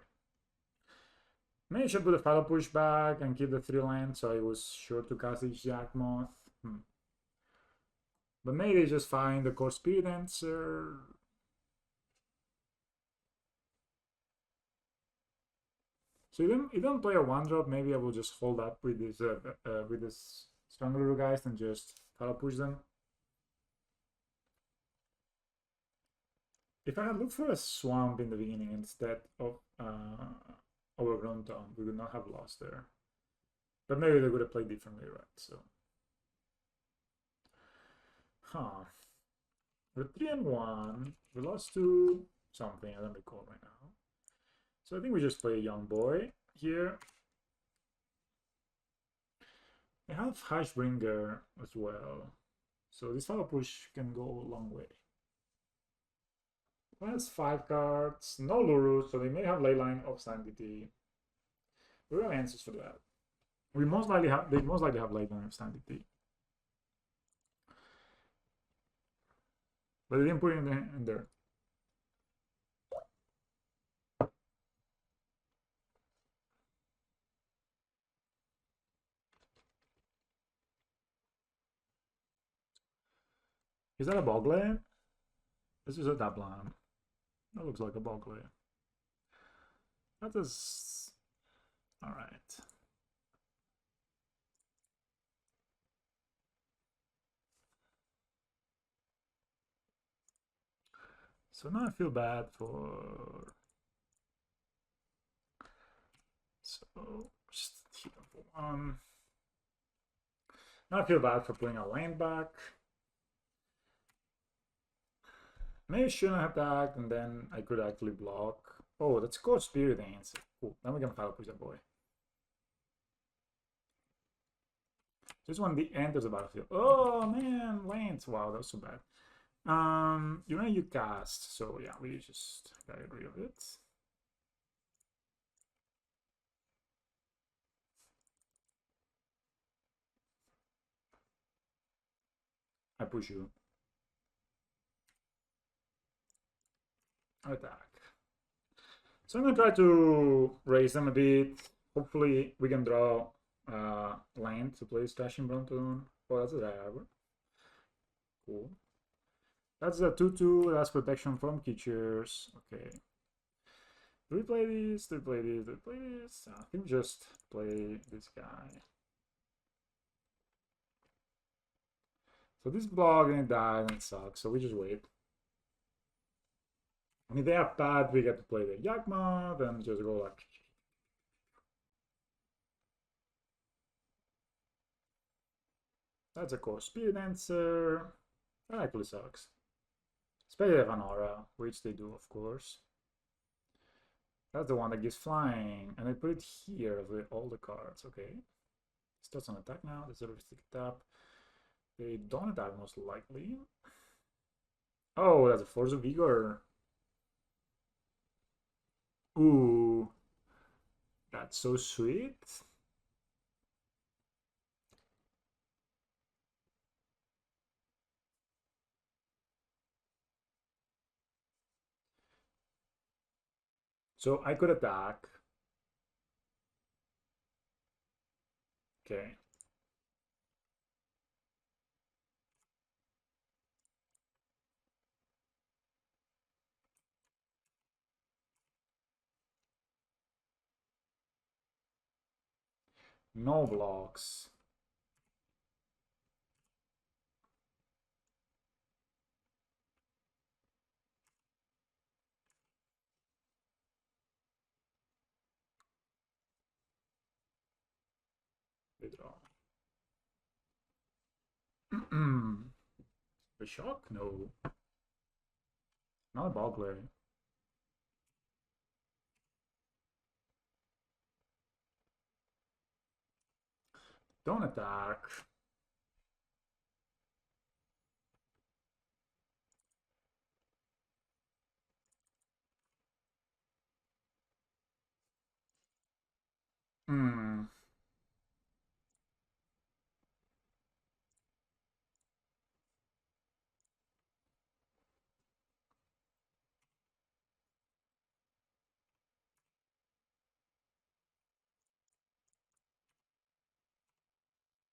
Maybe I should put the Fatal Push back and keep the 3 land so I was sure to cast each Yawgmoth. But maybe they just find the core spirit answer. So you don't play a one drop. Maybe I will just hold up with this Strangler guys and just follow push them. If I had looked for a swamp in the beginning instead of overgrown town, we would not have lost there. But maybe they would have played differently, right? So, we're 3-1. We lost to something. I don't recall right now. So I think we just play a young boy here. I have Hashbringer as well. So this follow push can go a long way. Has 5 cards, no Luru, so they may have Leyline of Sanctity. We have answers for that. They most likely have Leyline of Sanctity. But they didn't put it in there. Is that a Bogle? This is a Dablan. That looks like a Bogle. That is... Alright. So now I feel bad for... So, just hit them for 1. Now I feel bad for putting a land back. Maybe I shouldn't have attacked, and then I could actually block. Oh, that's called Spirit Answer. Cool. Then we can file push that boy. Just when the enters the battlefield. Oh man, lands. Wow, that was so bad. You know you cast, so yeah, we just got rid of it. I push you. Attack. So I'm gonna try to raise them a bit. Hopefully we can draw land to play Stashing Brontoon. Oh, that's a Diablo. Cool. That's a 2-2. That's protection from creatures. Okay. Do we play this? Do we play this? Do we play this? I think just play this guy. So this block and it dies and it sucks. So we just wait. And if they have bad, we get to play the Yawgmoth and just go like. That's a core speed answer. That actually sucks. Especially if they have an aura, which they do, of course. That's the one that gives flying. And I put it here with all the cards. Okay. Starts on attack now. There's a stick tap. They don't attack most likely. Oh, that's a Force of Vigor. Ooh. That's so sweet. So I could attack. Okay. No blocks. They draw. The shock? No. Not a Bogler. Don't attack. Hmm.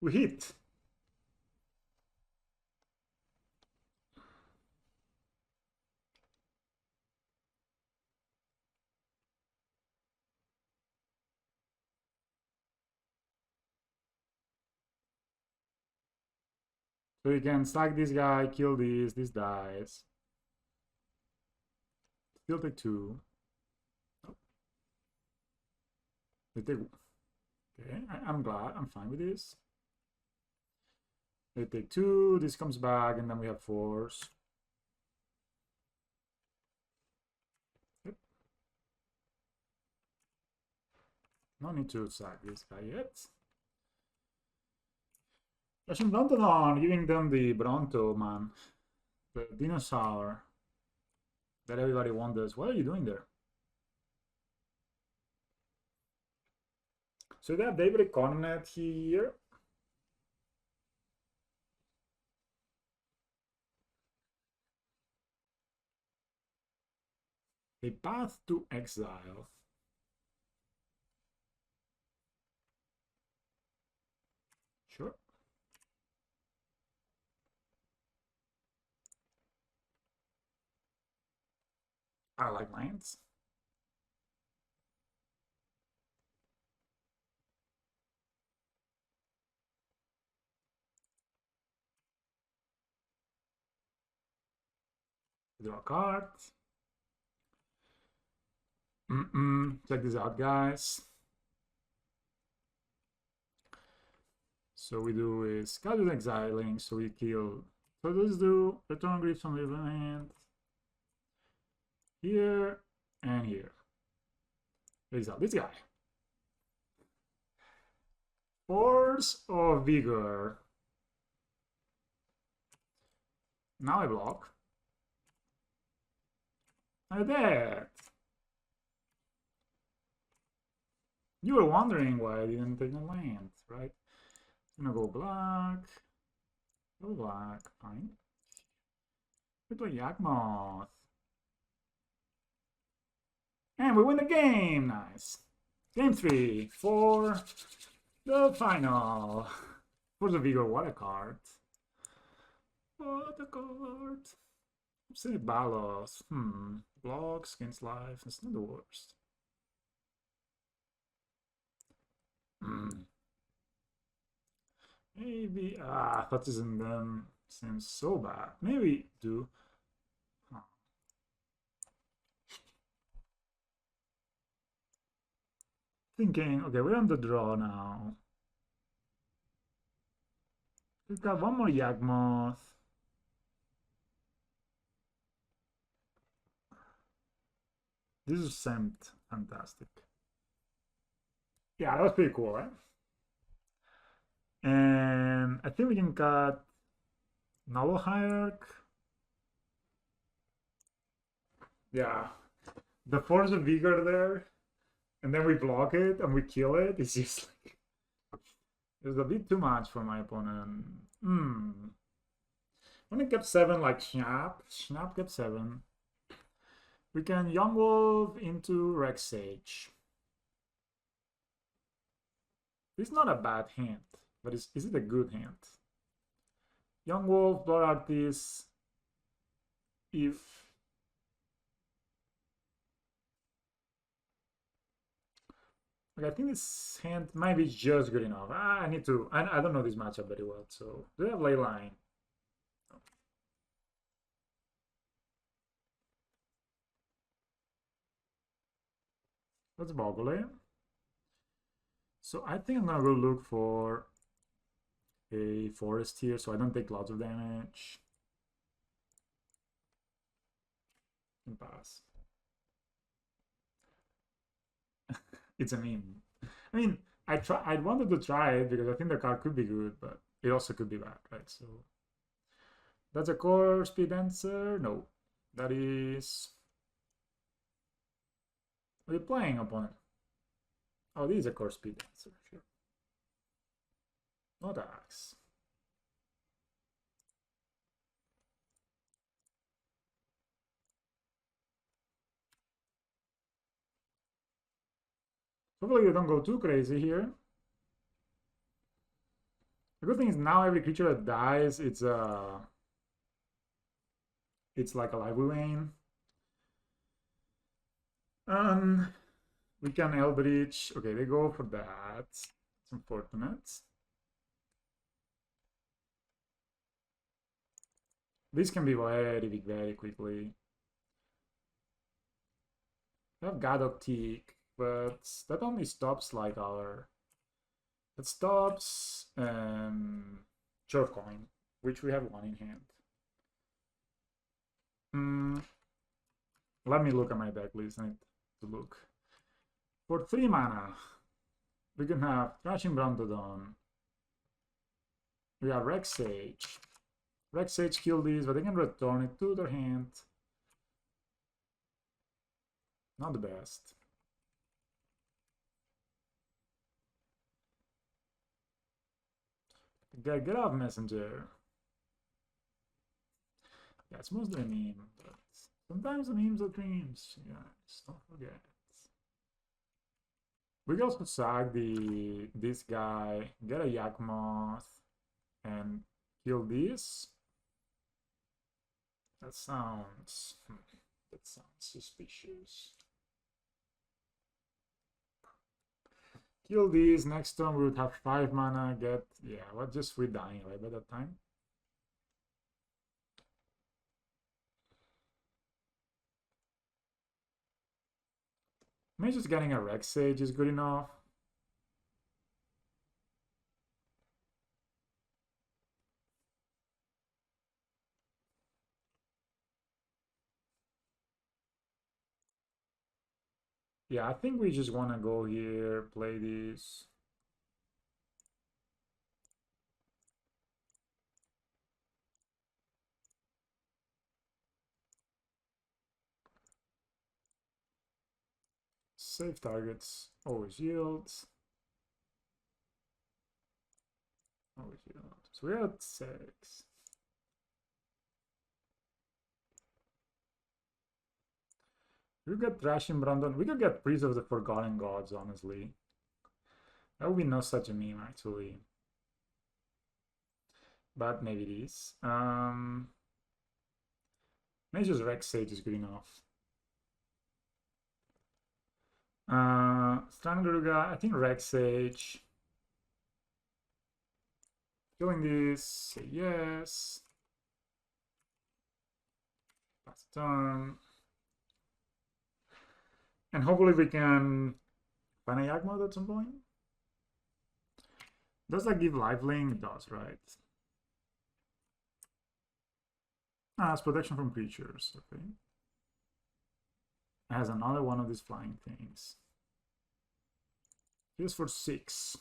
We hit. So you can sack this guy, kill this dies. Still take 2. Oh. They take. Okay, I'm glad. I'm fine with this. They take 2. This comes back, and then we have 4s. Yep. No need to sack this guy yet. Russian giving them the Bronto, man. The dinosaur that everybody wonders. What are you doing there? So they have David Connet here. A path to exile. Sure. I like lands. Draw a card. Check this out, guys. So we do is schedule exiling, so we kill. So let's do return griefs from the event here and here. Exile this guy. Force of Vigor. Now I block. I'm dead. You were wondering why I didn't take the land, right? I'm gonna go black. Go black, fine. We play Yawgmoth. And we win the game! Nice. Game 3 for the final. For the Vigor, what a card. What a card. Say Balos. Blocks against life. It's not the worst. Maybe. That isn't them. Seems so bad. Maybe do. Thinking, okay, we're on the draw now. We've got one more Yawgmoth. This is sent fantastic. Yeah, that was pretty cool, right? And I think we can cut Noble Hierarch. Yeah. The Force of Vigor there. And then we block it and we kill it. It's just like it's a bit too much for my opponent. When it kept 7 like Schnapp kept 7. We can Yawgmoth into Rex Sage. It's not a bad hint, but is it a good hint? Yawgmoth, Blood Artist, if like, I think this hand might be just good enough. I need to. I don't know this matchup very well. So do they have Leyline? Let's Bogles. So I think I'm gonna go look for a forest here, so I don't take lots of damage. And pass. It's a meme. I mean, I wanted to try it because I think the card could be good, but it also could be bad, right? So that's a core speed answer. No, that is. What are you playing, opponent? Oh, this is a core speed answer. Sure. No attacks. Hopefully you don't go too crazy here. The good thing is now every creature that dies, it's like a live Wayne. We can Eldritch. Okay, they go for that. It's unfortunate. This can be very big very quickly. We have Gadoktik, but that only stops like our... That stops short coin, which we have one in hand. Let me look at my deck list. I need to look. For 3 mana, we can have Thrashing Brontodon. We have Rex Sage. Rex Sage kill these, but they can return it to their hand. Not the best. Get off Messenger. Yeah, it's mostly a meme, but sometimes the memes are dreams. Guys, don't forget. We can also sack this guy, get a Yawgmoth, and kill this. That sounds suspicious. Kill these. Next turn we would have 5 mana. Get, yeah, what, just we dying right by that time. Maybe just getting a Rex Sage is good enough. Yeah, I think we just want to go here, play this. Save targets, always yields. Always yields. So we're at 6. We could get Thrashing Brandon. We could get Priest of the Forgotten Gods, honestly. That would be not such a meme, actually. But maybe it is. Maybe just Rex Sage is good enough. Strangleruga, I think Rex Sage. Killing this, say yes. Pass turn. And hopefully we can find a Yawgmoth at some point. Does that give lifelink? It does, right? Ah, it's protection from creatures, okay. It has another one of these flying things. Here's for 6.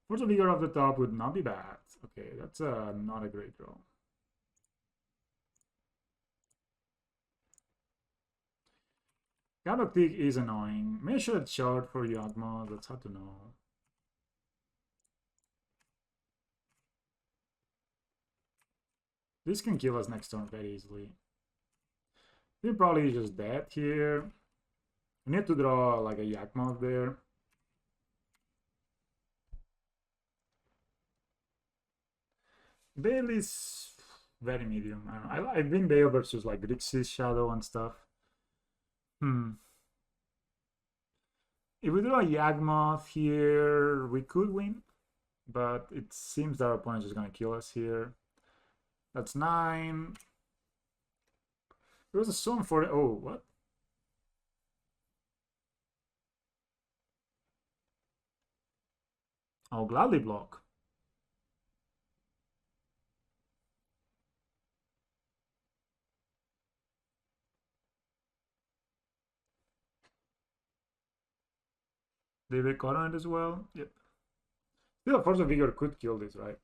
Force of Vigor off the top would not be bad. Okay, that's not a great draw. Gadoktik is annoying. Maybe I should have short for Yawgmoth, that's hard to know. This can kill us next turn very easily. We're probably just dead here. We need to draw like a Yawgmoth there. Bale is very medium. I've been Bale versus like Grixis Shadow and stuff. If we draw a Yawgmoth here, we could win. But it seems that our opponent is going to kill us here. That's 9. There was a summon for... Oh, what? I'll gladly block. They were caught on it as well? Yep. Still, Force of Vigor could kill this, right?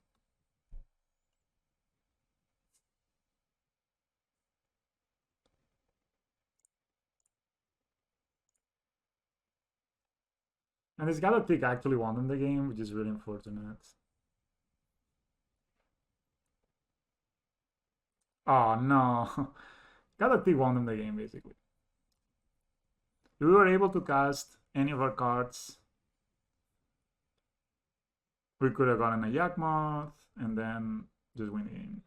And this Galactic actually won in the game, which is really unfortunate. Oh, no. Galactic won in the game, basically. We were able to cast any of our cards. We could have gotten a Yawgmoth and then just win the game.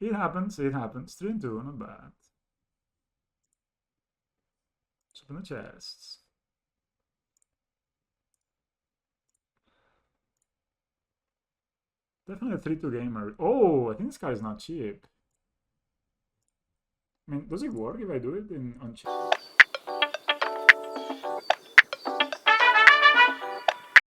It happens, it happens. 3-2, not bad. Let's open the chests. Definitely a 3-2 gamer. Oh, I think this card is not cheap. I mean, does it work if I do it on cheap?